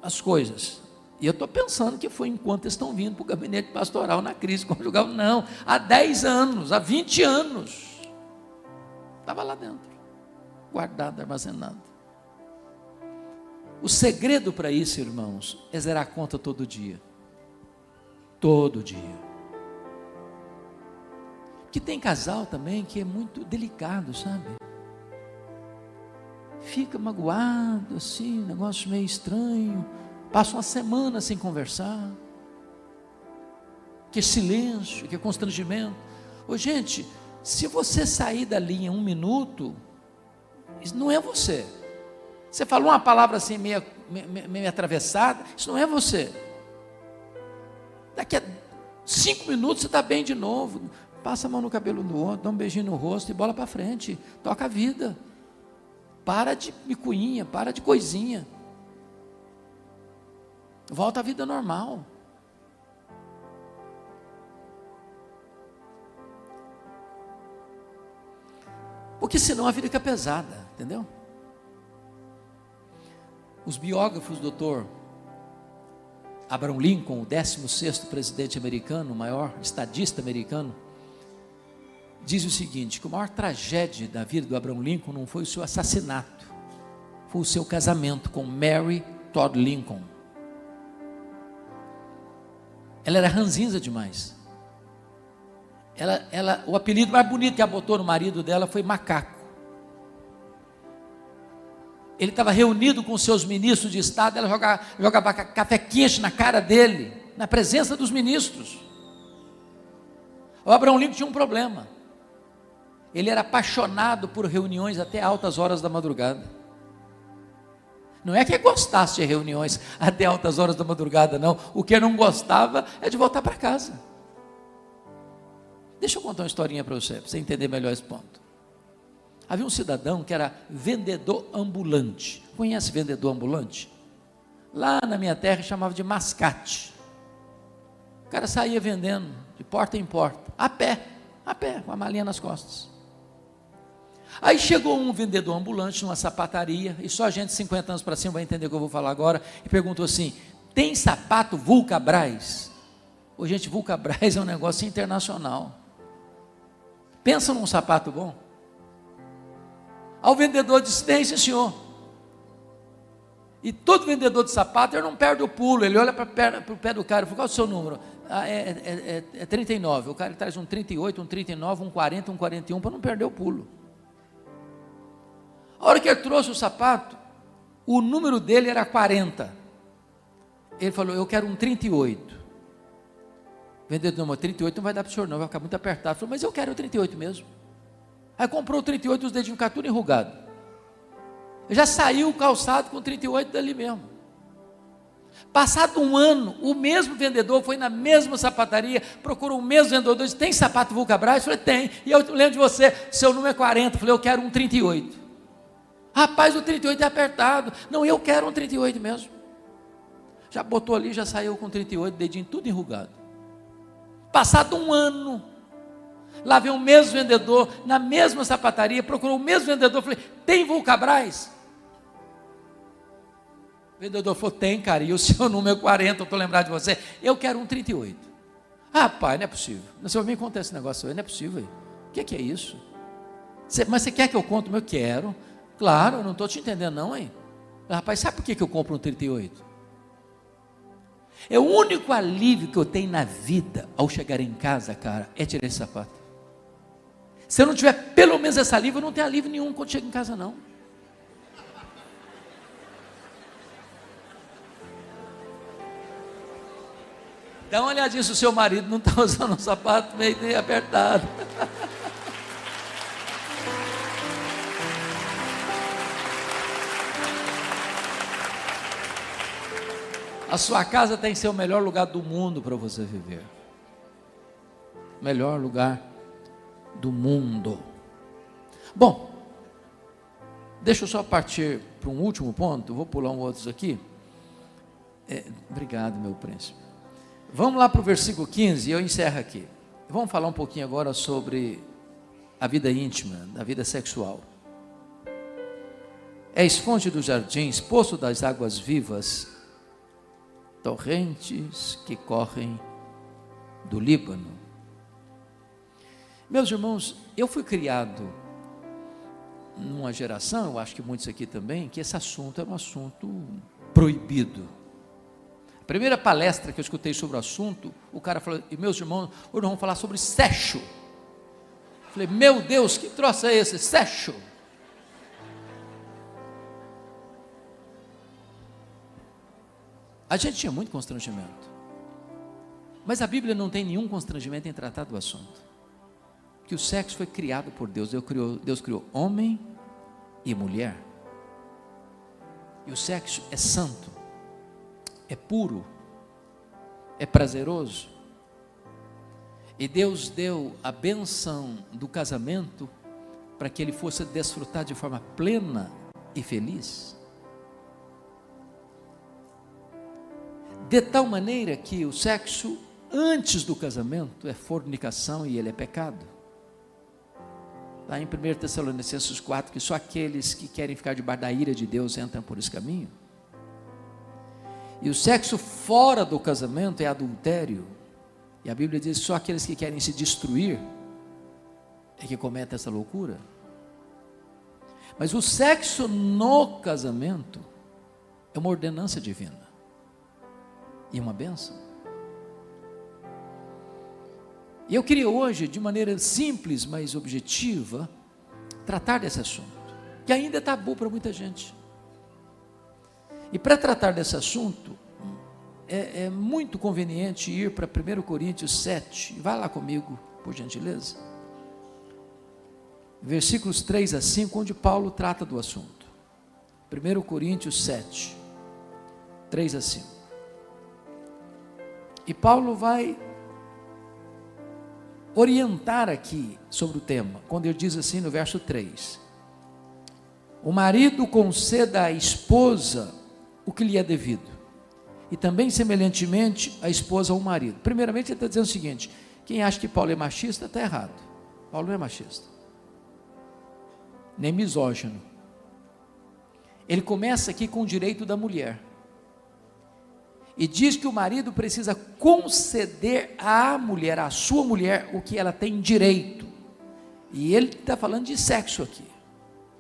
as coisas. E eu estou pensando que foi enquanto eles estão vindo para o gabinete pastoral na crise conjugal. Não, há 10 anos, há 20 anos. Estava lá dentro, guardado, armazenado. O segredo para isso, irmãos, é zerar a conta todo dia. Todo dia. Que tem casal também que é muito delicado, sabe? Fica magoado, assim, negócio meio estranho. Passa uma semana sem conversar. Que silêncio, que constrangimento. Ô, gente, se você sair dali em 1 minuto, isso não é você. Você falou uma palavra assim meio atravessada, isso não é você. Daqui a 5 minutos você está bem de novo. Passa a mão no cabelo do outro, dá um beijinho no rosto e bola para frente. Toca a vida. Para de micuinha, para de coisinha. Volta à vida normal. Porque senão a vida fica pesada, entendeu? Os biógrafos do Dr. Abraham Lincoln, o 16º presidente americano, o maior estadista americano, diz o seguinte, que a maior tragédia da vida do Abraham Lincoln não foi o seu assassinato, foi o seu casamento com Mary Todd Lincoln. Ela era ranzinza demais. O apelido mais bonito que ela botou no marido dela foi macaco. Ele estava reunido com seus ministros de Estado, ela jogava café quente na cara dele, na presença dos ministros. O Abraham Lincoln tinha um problema. Ele era apaixonado por reuniões até altas horas da madrugada. Não é que gostasse de reuniões até altas horas da madrugada, não. O que eu não gostava é de voltar para casa. Deixa eu contar uma historinha para você entender melhor esse ponto. Havia um cidadão que era vendedor ambulante. Conhece vendedor ambulante? Lá na minha terra chamava de mascate. O cara saía vendendo de porta em porta, a pé, com a malinha nas costas. Aí chegou um vendedor ambulante numa sapataria, e só gente de 50 anos para cima vai entender o que eu vou falar agora, e perguntou assim, tem sapato Vulcabras? Ô, gente, Vulcabras é um negócio internacional. Pensa num sapato bom. Ao vendedor disse, tem, sim, senhor. E todo vendedor de sapato, ele não perde o pulo, ele olha para o pé do cara, qual é o seu número? É 39, o cara traz um 38, um 39, um 40, um 41, para não perder o pulo. A hora que ele trouxe o sapato, o número dele era 40. Ele falou, eu quero um 38. O vendedor, não, 38 não vai dar para o senhor não, vai ficar muito apertado. Ele falou, mas eu quero o 38 mesmo. Aí comprou o 38 e os dedinhos ficaram tudo enrugados. Já saiu o calçado com 38 dali mesmo. Passado um ano, o mesmo vendedor foi na mesma sapataria, procurou o mesmo vendedor, disse, tem sapato Vulcabras? Eu falei, tem. E eu lembro de você, seu número é 40. Eu falei, eu quero um 38. Rapaz, o 38 é apertado. Não, eu quero um 38 mesmo. Já botou ali, já saiu com 38, dedinho tudo enrugado. Passado um ano, lá veio o mesmo vendedor, na mesma sapataria, procurou o mesmo vendedor, falei, tem Vulcabras? vendedor falou, tem, cara, e o seu número é 40, eu estou lembrado de você. Eu quero um 38. Rapaz, não é possível. Você vai me contar esse negócio aí, não é possível. O que é isso? Mas você quer que eu conte o meu? Quero. Claro, eu não estou te entendendo não, hein? Rapaz, sabe por que eu compro um 38? É o único alívio que eu tenho na vida, ao chegar em casa, cara, é tirar esse sapato. Se eu não tiver pelo menos esse alívio, eu não tenho alívio nenhum quando chego em casa, não. Dá uma olhadinha se o seu marido não está usando um sapato meio apertado. A sua casa tem que ser o melhor lugar do mundo para você viver. Melhor lugar do mundo. Bom, deixa eu só partir para um último ponto. Vou pular outros aqui. Obrigado, meu príncipe. Vamos lá para o versículo 15 e eu encerro aqui. Vamos falar um pouquinho agora sobre a vida íntima, a vida sexual. És fonte dos jardins, poço das águas vivas, torrentes que correm do Líbano. Meus irmãos, eu fui criado numa geração, eu acho que muitos aqui também, que esse assunto é um assunto proibido. A primeira palestra que eu escutei sobre o assunto, o cara falou, e meus irmãos, hoje nós vamos falar sobre sexo. Eu falei, meu Deus, que troço é esse, sexo? A gente tinha muito constrangimento. Mas a Bíblia não tem nenhum constrangimento em tratar do assunto. Que o sexo foi criado por Deus. Deus criou homem e mulher. E o sexo é santo, é puro, é prazeroso. E Deus deu a bênção do casamento para que ele fosse desfrutar de forma plena e feliz. De tal maneira que o sexo antes do casamento é fornicação e ele é pecado. Está em 1 Tessalonicenses 4, que só aqueles que querem ficar debaixo da ira de Deus entram por esse caminho. E o sexo fora do casamento é adultério. E a Bíblia diz que só aqueles que querem se destruir é que cometem essa loucura. Mas o sexo no casamento é uma ordenança divina. E uma bênção. E eu queria hoje, de maneira simples, mas objetiva, tratar desse assunto, que ainda é tabu para muita gente. E para tratar desse assunto, é muito conveniente ir para 1 Coríntios 7, vai lá comigo, por gentileza. Versículos 3 a 5, onde Paulo trata do assunto. 1 Coríntios 7, 3 a 5. E Paulo vai orientar aqui sobre o tema, quando ele diz assim no verso 3: o marido conceda à esposa o que lhe é devido, e também semelhantemente a esposa ao marido. Primeiramente ele está dizendo o seguinte: quem acha que Paulo é machista está errado. Paulo não é machista, nem misógino. Ele começa aqui com o direito da mulher. E diz que o marido precisa conceder à mulher, à sua mulher, o que ela tem direito. E ele está falando de sexo aqui.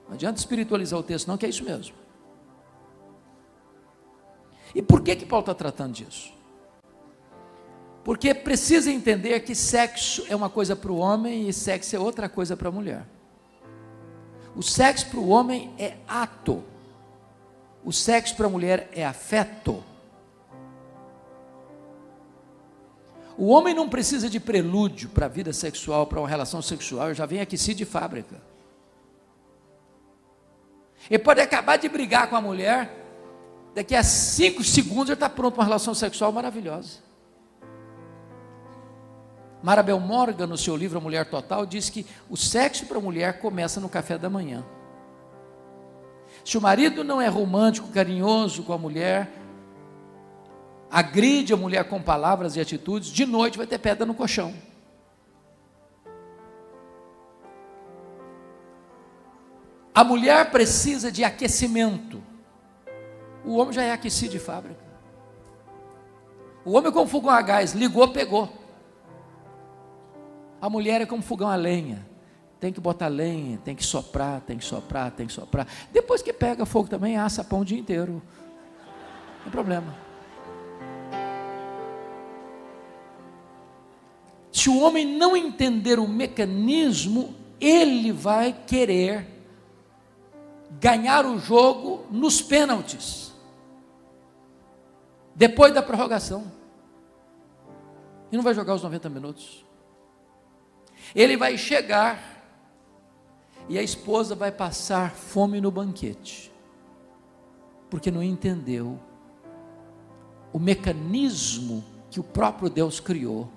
Não adianta espiritualizar o texto não, que é isso mesmo. E por que Paulo está tratando disso? Porque precisa entender que sexo é uma coisa para o homem e sexo é outra coisa para a mulher. O sexo para o homem é ato. O sexo para a mulher é afeto. O homem não precisa de prelúdio para a vida sexual, para uma relação sexual, já vem aquecido de fábrica. Ele pode acabar de brigar com a mulher, daqui a 5 segundos ele está pronto para uma relação sexual maravilhosa. Marabel Morgan, no seu livro A Mulher Total, diz que o sexo para a mulher começa no café da manhã. Se o marido não é romântico, carinhoso com a mulher, agride a mulher com palavras e atitudes, de noite vai ter pedra no colchão. A mulher precisa de aquecimento. O homem já é aquecido de fábrica. O homem é como fogão a gás, ligou, pegou. A mulher é como fogão a lenha. Tem que botar lenha, tem que soprar, tem que soprar, tem que soprar. Depois que pega fogo também, assa pão o dia inteiro. Não tem problema. Se o homem não entender o mecanismo, ele vai querer ganhar o jogo nos pênaltis, depois da prorrogação, e não vai jogar os 90 minutos. Ele vai chegar e a esposa vai passar fome no banquete, porque não entendeu o mecanismo que o próprio Deus criou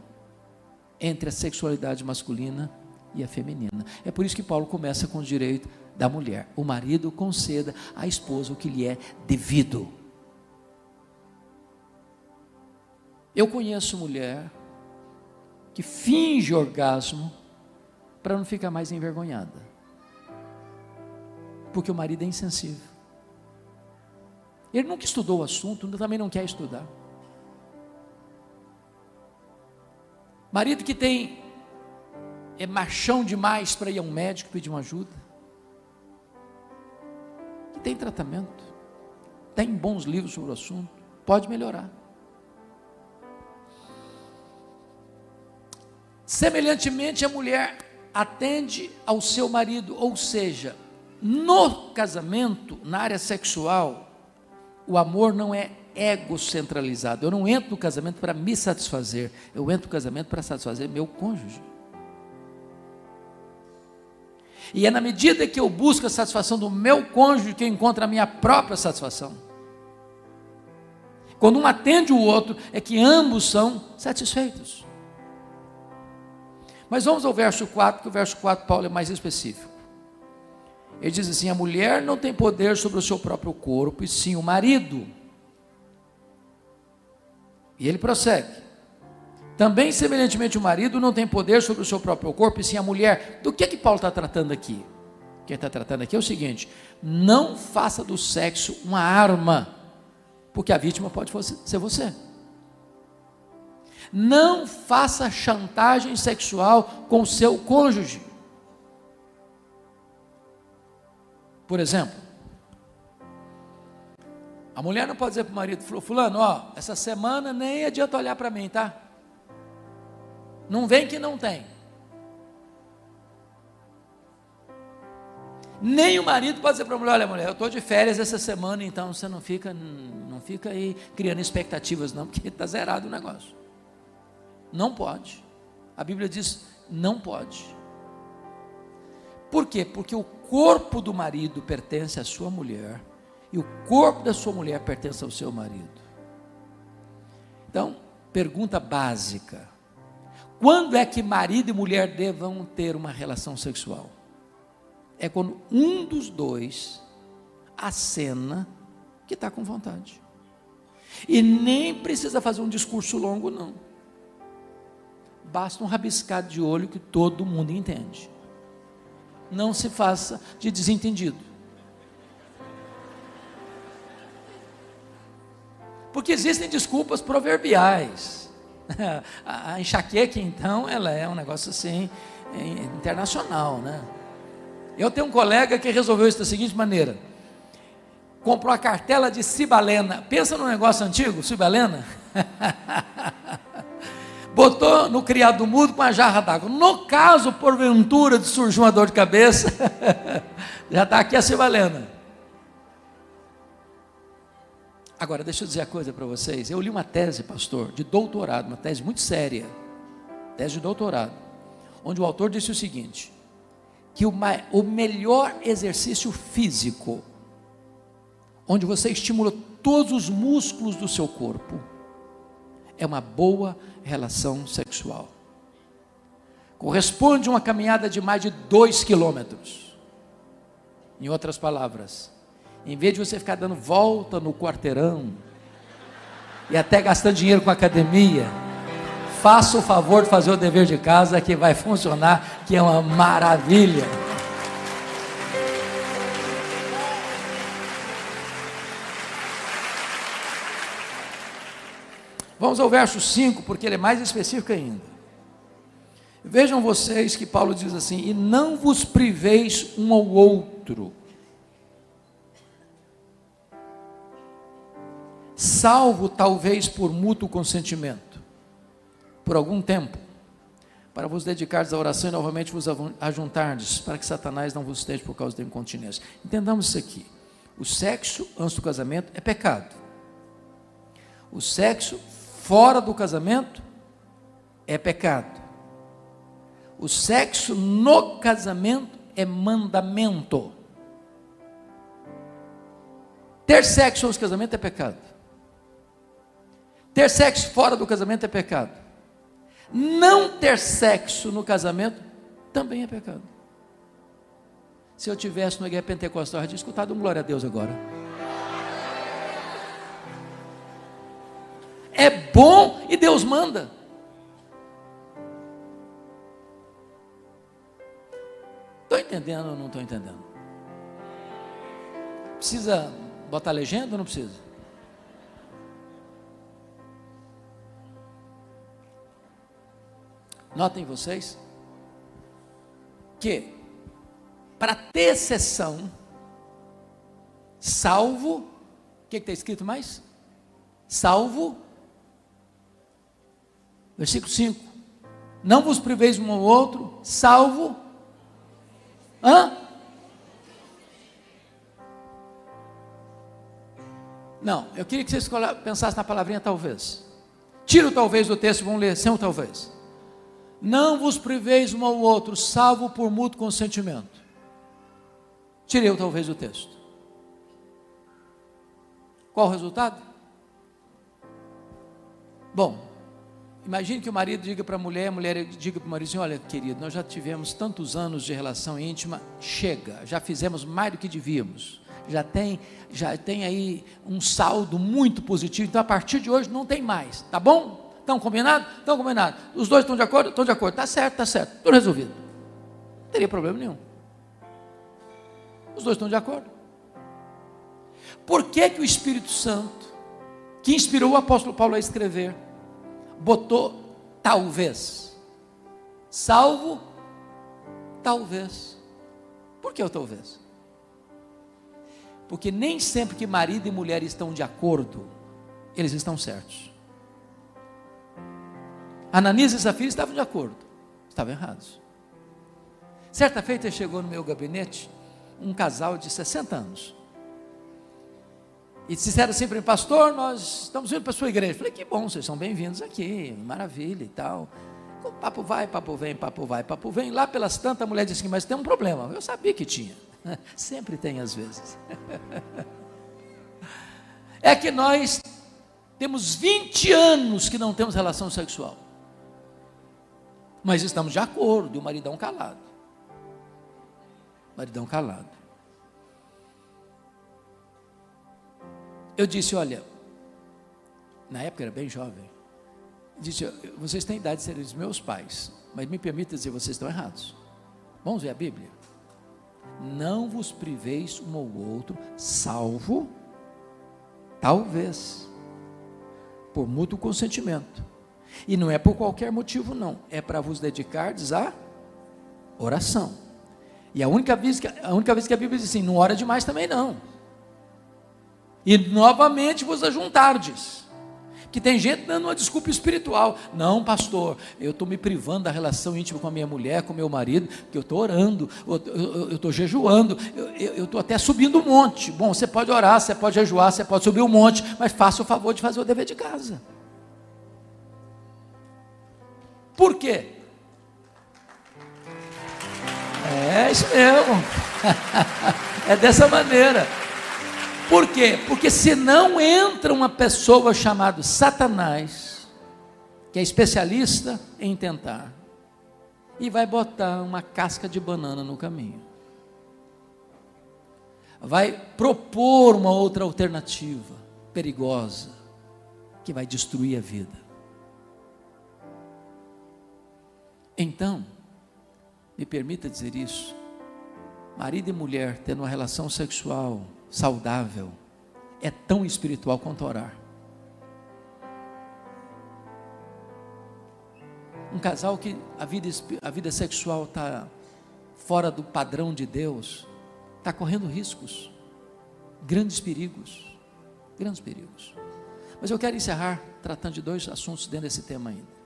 entre a sexualidade masculina e a feminina. É por isso que Paulo começa com o direito da mulher. O marido conceda à esposa o que lhe é devido. Eu conheço mulher que finge orgasmo para não ficar mais envergonhada, porque o marido é insensível. Ele nunca estudou o assunto, também não quer estudar. Marido que é machão demais para ir a um médico pedir uma ajuda, que tem tratamento, tem bons livros sobre o assunto, pode melhorar. Semelhantemente, a mulher atende ao seu marido, ou seja, no casamento, na área sexual, o amor não é egocentralizado. Eu não entro no casamento para me satisfazer, eu entro no casamento para satisfazer meu cônjuge. E é na medida que eu busco a satisfação do meu cônjuge que eu encontro a minha própria satisfação. Quando um atende o outro, é que ambos são satisfeitos. Mas vamos ao verso 4, que o verso 4 Paulo é mais específico. Ele diz assim: a mulher não tem poder sobre o seu próprio corpo, e sim o marido. E ele prossegue: também semelhantemente o marido não tem poder sobre o seu próprio corpo, e sim a mulher. Do que Paulo está tratando aqui? O que ele está tratando aqui é o seguinte: não faça do sexo uma arma, porque a vítima pode ser você. Não faça chantagem sexual com o seu cônjuge. Por exemplo, a mulher não pode dizer para o marido: fulano, essa semana nem adianta olhar para mim, tá? Não vem que não tem. Nem o marido pode dizer para a mulher: olha, mulher, eu estou de férias essa semana, então você não fica aí criando expectativas não, porque está zerado o negócio. Não pode. A Bíblia diz: não pode. Por quê? Porque o corpo do marido pertence à sua mulher, e o corpo da sua mulher pertence ao seu marido. Então, pergunta básica: quando é que marido e mulher devam ter uma relação sexual? É quando um dos dois acena que está com vontade. E nem precisa fazer um discurso longo, não. Basta um rabiscado de olho que todo mundo entende. Não se faça de desentendido. Porque existem desculpas proverbiais. A enxaqueca, então, ela é um negócio assim, internacional, né? Eu tenho um colega que resolveu isso da seguinte maneira: comprou a cartela de cibalena. Pensa num negócio antigo, cibalena. Botou no criado mudo com a jarra d'água. No caso, porventura, de surgir uma dor de cabeça, já está aqui a cibalena. Agora, deixa eu dizer a coisa para vocês. Eu li uma tese, pastor, de doutorado, uma tese muito séria, tese de doutorado, onde o autor disse o seguinte: que o melhor exercício físico, onde você estimula todos os músculos do seu corpo, é uma boa relação sexual. Corresponde a uma caminhada de mais de 2 quilômetros. Em outras palavras, em vez de você ficar dando volta no quarteirão e até gastando dinheiro com academia, faça o favor de fazer o dever de casa, que vai funcionar, que é uma maravilha. Vamos ao verso 5, porque ele é mais específico ainda. Vejam vocês que Paulo diz assim: e não vos priveis um ao outro, salvo talvez por mútuo consentimento, por algum tempo, para vos dedicardes à oração e novamente vos ajuntardes, para que Satanás não vos esteja por causa da incontinência. Entendamos isso aqui: o sexo antes do casamento é pecado, o sexo fora do casamento é pecado, o sexo no casamento é mandamento. Ter sexo antes do casamento é pecado, ter sexo fora do casamento é pecado, não ter sexo no casamento também é pecado. Se eu tivesse no igreja pentecostal, eu tinha escutado um glória a Deus agora. É bom e Deus manda. Estou entendendo ou não estou entendendo? Precisa botar legenda ou não precisa? Notem vocês que para ter exceção, salvo, o que está escrito mais? Salvo, versículo 5, não vos priveis um ao outro, salvo, Não, eu queria que vocês pensassem na palavrinha talvez. Tira o talvez do texto, vamos ler sem o talvez. Não vos priveis um ao outro, salvo por mútuo consentimento. Tirei o talvez do texto. Qual o resultado? Bom, imagine que o marido diga para a mulher diga para o marido assim: olha, querido, nós já tivemos tantos anos de relação íntima, chega, já fizemos mais do que devíamos, já tem aí um saldo muito positivo, então a partir de hoje não tem mais, tá bom? Estão combinados? Estão combinados. Os dois estão de acordo? Estão de acordo. Está certo, tudo resolvido. Não teria problema nenhum. Os dois estão de acordo. Por que que o Espírito Santo, que inspirou o apóstolo Paulo a escrever, botou talvez? Salvo talvez. Por que o talvez? Porque nem sempre que marido e mulher estão de acordo, eles estão certos. Ananias e Safira estavam de acordo, estavam errados. Certa feita chegou no meu gabinete um casal de 60 anos e disseram assim para mim: pastor, nós estamos indo para a sua igreja. Eu falei: que bom, vocês são bem-vindos aqui, maravilha e tal. O papo vai, papo vem, papo vai, papo vem. Lá pelas tantas a mulher disse assim: mas tem um problema. Eu sabia que tinha, sempre tem às vezes. É que nós temos 20 anos que não temos relação sexual, mas estamos de acordo. E o maridão calado. Eu disse: olha, na época era bem jovem, disse: vocês têm idade de serem os meus pais, mas me permita dizer, vocês estão errados. Vamos ver a Bíblia. Não vos priveis um ao outro, salvo, talvez, por mútuo consentimento. E não é por qualquer motivo não, é para vos dedicardes à oração. E a única vez que a Bíblia diz assim: não ora demais também não. E novamente vos ajuntardes. Que tem gente dando uma desculpa espiritual: não, pastor, eu estou me privando da relação íntima com a minha mulher, com o meu marido, porque eu estou orando, eu estou jejuando, eu estou até subindo um monte. Bom, você pode orar, você pode jejuar, você pode subir um monte, mas faça o favor de fazer o dever de casa. Por quê? É isso mesmo. É dessa maneira. Por quê? Porque senão entra uma pessoa chamada Satanás, que é especialista em tentar, e vai botar uma casca de banana no caminho. Vai propor uma outra alternativa perigosa, que vai destruir a vida. Então, me permita dizer isso: marido e mulher tendo uma relação sexual saudável é tão espiritual quanto orar. Um casal que a vida sexual está fora do padrão de Deus, está correndo riscos, grandes perigos, grandes perigos. Mas eu quero encerrar tratando de 2 assuntos dentro desse tema ainda.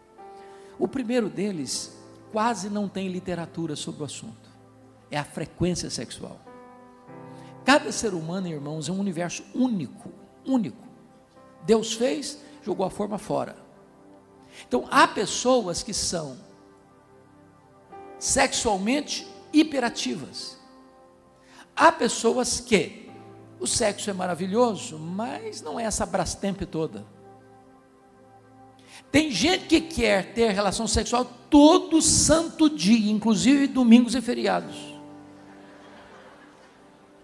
O primeiro deles, quase não tem literatura sobre o assunto, é a frequência sexual. Cada ser humano, irmãos, é um universo único, único. Deus fez, jogou a forma fora. Então, há pessoas que são sexualmente hiperativas. Há pessoas que o sexo é maravilhoso, mas não é essa Brastemp toda. Tem gente que quer ter relação sexual todo santo dia, inclusive domingos e feriados.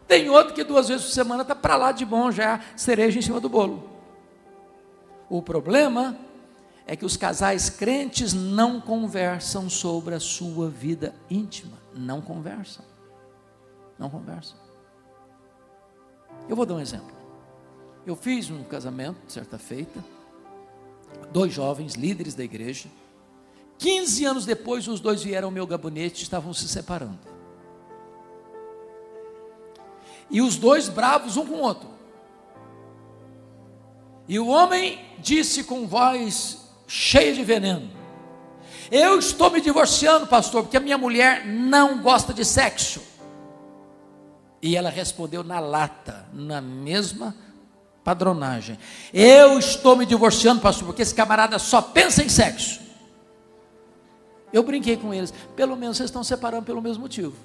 Tem outro que 2 vezes por semana está para lá de bom, já cereja em cima do bolo. O problema é que os casais crentes não conversam sobre a sua vida íntima. Não conversam. Não conversam. Eu vou dar um exemplo. Eu fiz um casamento, certa feita, 2 jovens líderes da igreja. 15 anos depois, os 2 vieram ao meu gabinete e estavam se separando. E os 2 bravos um com o outro. E o homem disse com voz cheia de veneno: eu estou me divorciando, pastor, porque a minha mulher não gosta de sexo. E ela respondeu na lata, na mesma padronagem: eu estou me divorciando, pastor, porque esse camarada só pensa em sexo. Eu brinquei com eles: pelo menos vocês estão separando pelo mesmo motivo.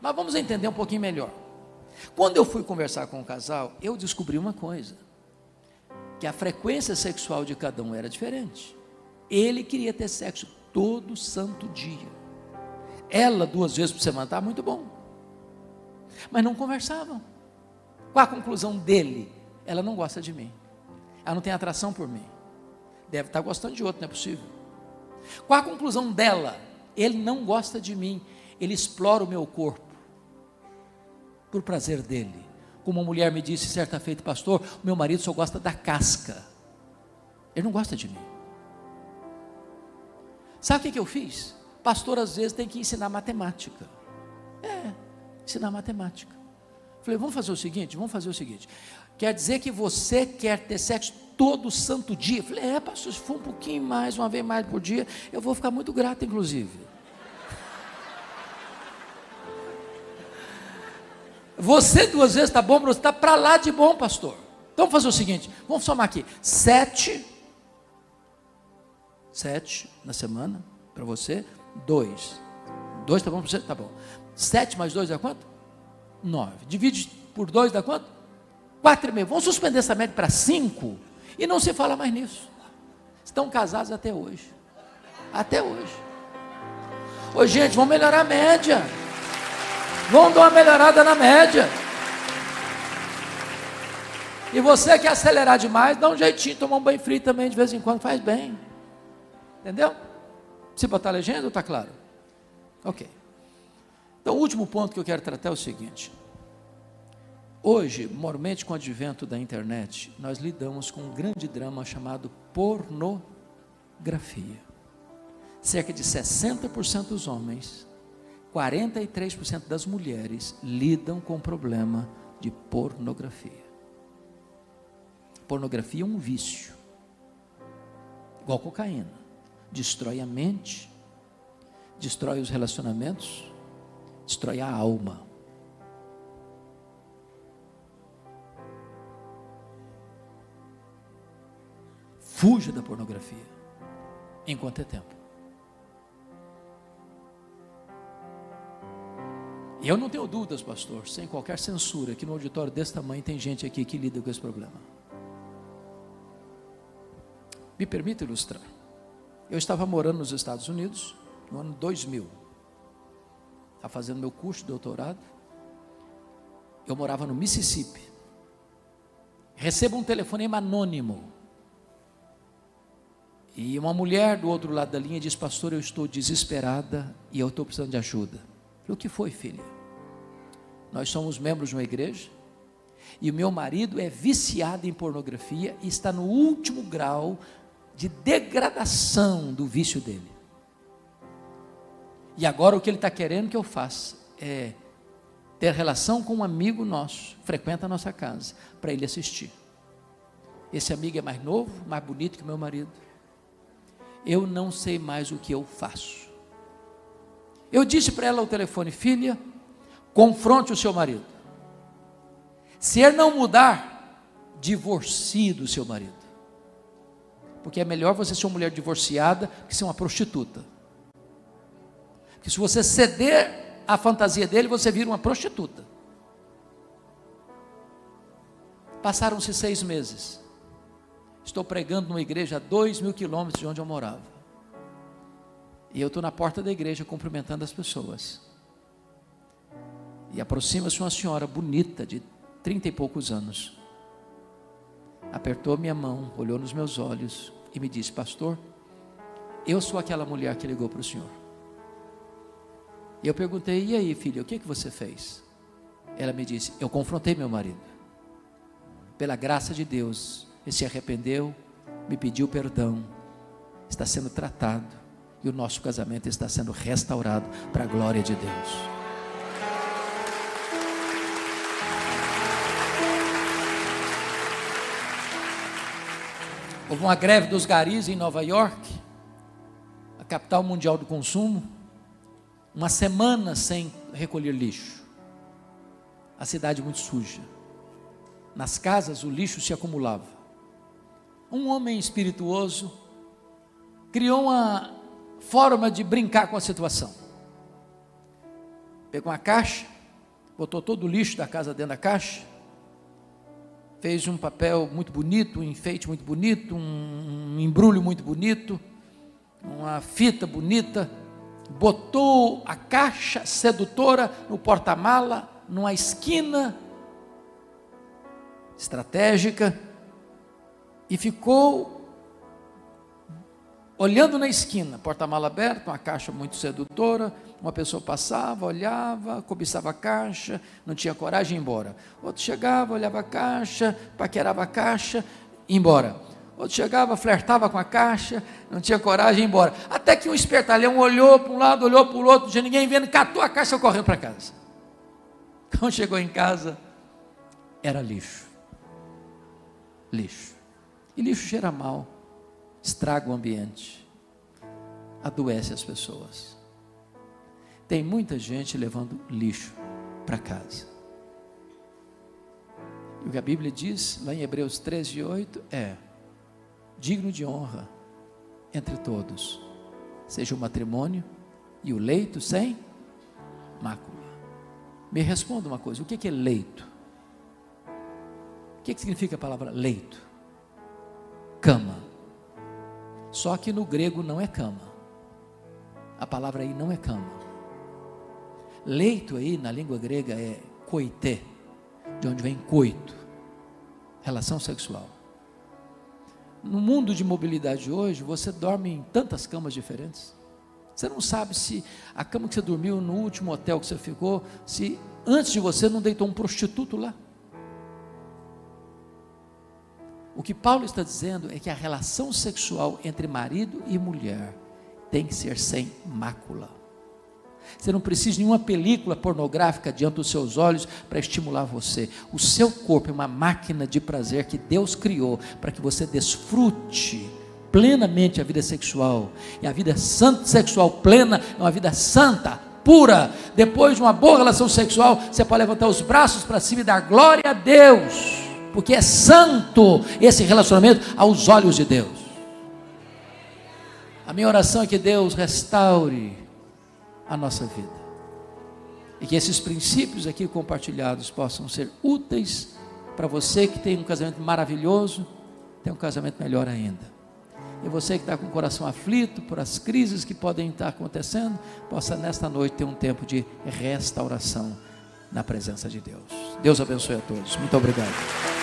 Mas vamos entender um pouquinho melhor. Quando eu fui conversar com o casal, eu descobri uma coisa: que a frequência sexual de cada um era diferente. Ele queria ter sexo todo santo dia. Ela 2 vezes por semana, estava muito bom. Mas não conversavam. Qual a conclusão dele? Ela não gosta de mim. Ela não tem atração por mim. Deve estar gostando de outro, não é possível. Qual a conclusão dela? Ele não gosta de mim. Ele explora o meu corpo por prazer dele. Como uma mulher me disse certa feita: pastor, o meu marido só gosta da casca. Ele não gosta de mim. Sabe o que eu fiz? Pastor, às vezes tem que ensinar matemática. Ensinar matemática. Falei: vamos fazer o seguinte. Quer dizer que você quer ter sexo todo santo dia? Falei: pastor, se for um pouquinho mais, uma vez mais por dia, eu vou ficar muito grato, inclusive. Você 2 vezes está bom, você está para lá de bom, pastor. Então vamos fazer o seguinte, vamos somar aqui: 7 na semana, para você, 2 está bom para você? Tá bom. 7 mais 2 dá quanto? 9. Divide por 2 dá quanto? 4,5. Vamos suspender essa média para 5 e não se fala mais nisso. Estão casados até hoje. Até hoje. Ô gente, vamos melhorar a média. Vamos dar uma melhorada na média. E você quer acelerar demais, dá um jeitinho, tomar um banho frio também de vez em quando, faz bem. Entendeu? Se botar legenda, está claro? Ok. Então, o último ponto que eu quero tratar é o seguinte. Hoje, mormente com o advento da internet, nós lidamos com um grande drama chamado pornografia. Cerca de 60% dos homens, 43% das mulheres lidam com o problema de pornografia. Pornografia é um vício, igual cocaína. Destrói a mente, destrói os relacionamentos, destrói a alma. Fuja da pornografia enquanto é tempo. E eu não tenho dúvidas, pastor, sem qualquer censura, que no auditório desse tamanho tem gente aqui que lida com esse problema. Me permita ilustrar. Eu estava morando nos Estados Unidos no ano 2000. Estava fazendo meu curso de doutorado. Eu morava no Mississippi. Recebo um telefonema anônimo. E uma mulher do outro lado da linha diz: pastor, eu estou desesperada e eu estou precisando de ajuda. Eu falei: o que foi, filha? Nós somos membros de uma igreja e o meu marido é viciado em pornografia e está no último grau de degradação do vício dele. E agora o que ele está querendo que eu faça é ter relação com um amigo nosso, frequenta a nossa casa, para ele assistir. Esse amigo é mais novo, mais bonito que o meu marido. Eu não sei mais o que eu faço. Eu disse para ela ao telefone: filha, confronte o seu marido. Se ele não mudar, divorcie do seu marido. Porque é melhor você ser uma mulher divorciada que ser uma prostituta. Porque se você ceder à fantasia dele, você vira uma prostituta. Passaram-se 6 meses. Estou pregando numa igreja a 2.000 quilômetros de onde eu morava. E eu estou na porta da igreja cumprimentando as pessoas. E aproxima-se uma senhora bonita, de 30 e poucos anos. Apertou minha mão, olhou nos meus olhos e me disse: pastor, eu sou aquela mulher que ligou para o senhor. E eu perguntei: e aí, filha, o que você fez? Ela me disse: eu confrontei meu marido. Pela graça de Deus, ele se arrependeu, me pediu perdão, está sendo tratado, e o nosso casamento está sendo restaurado para a glória de Deus. Houve uma greve dos garis em Nova York, a capital mundial do consumo. Uma semana sem recolher lixo. A cidade muito suja. Nas casas o lixo se acumulava. Um homem espirituoso criou uma forma de brincar com a situação. Pegou uma caixa, botou todo o lixo da casa dentro da caixa, fez um papel muito bonito, um enfeite muito bonito, um embrulho muito bonito, uma fita bonita, botou a caixa sedutora no porta-mala, numa esquina estratégica, e ficou olhando na esquina, porta-mala aberto, uma caixa muito sedutora. Uma pessoa passava, olhava, cobiçava a caixa, não tinha coragem de ir embora. Outro chegava, olhava a caixa, paquerava a caixa, ia embora. Outro chegava, flertava com a caixa, não tinha coragem de ir embora. Até que um espertalhão olhou para um lado, olhou para o outro, não tinha ninguém vendo, catou a caixa e correu para casa. Quando chegou em casa, era lixo. Lixo. E lixo cheira mal, estraga o ambiente, adoece as pessoas. Tem muita gente levando lixo para casa. E o que a Bíblia diz, lá em Hebreus 13:8, é: digno de honra entre todos seja o matrimônio e o leito sem mácula. Me responda uma coisa: o que é leito? O que significa a palavra leito? Cama. Só que no grego não é cama. A palavra aí não é cama. Leito aí na língua grega é koité, de onde vem coito, relação sexual. No mundo de mobilidade hoje, você dorme em tantas camas diferentes. Você não sabe se a cama que você dormiu no último hotel que você ficou, se antes de você não deitou um prostituto lá. O que Paulo está dizendo é que a relação sexual entre marido e mulher tem que ser sem mácula. Você não precisa de nenhuma película pornográfica diante dos seus olhos para estimular você. O seu corpo é uma máquina de prazer que Deus criou para que você desfrute plenamente a vida sexual. E a vida sexual plena é uma vida santa, pura. Depois de uma boa relação sexual, você pode levantar os braços para cima e dar glória a Deus, porque é santo esse relacionamento aos olhos de Deus. A minha oração é que Deus restaure a nossa vida, e que esses princípios aqui compartilhados possam ser úteis para você que tem um casamento maravilhoso, tem um casamento melhor ainda, e você que está com o coração aflito por as crises que podem estar acontecendo, possa nesta noite ter um tempo de restauração na presença de Deus. Deus abençoe a todos. Muito obrigado.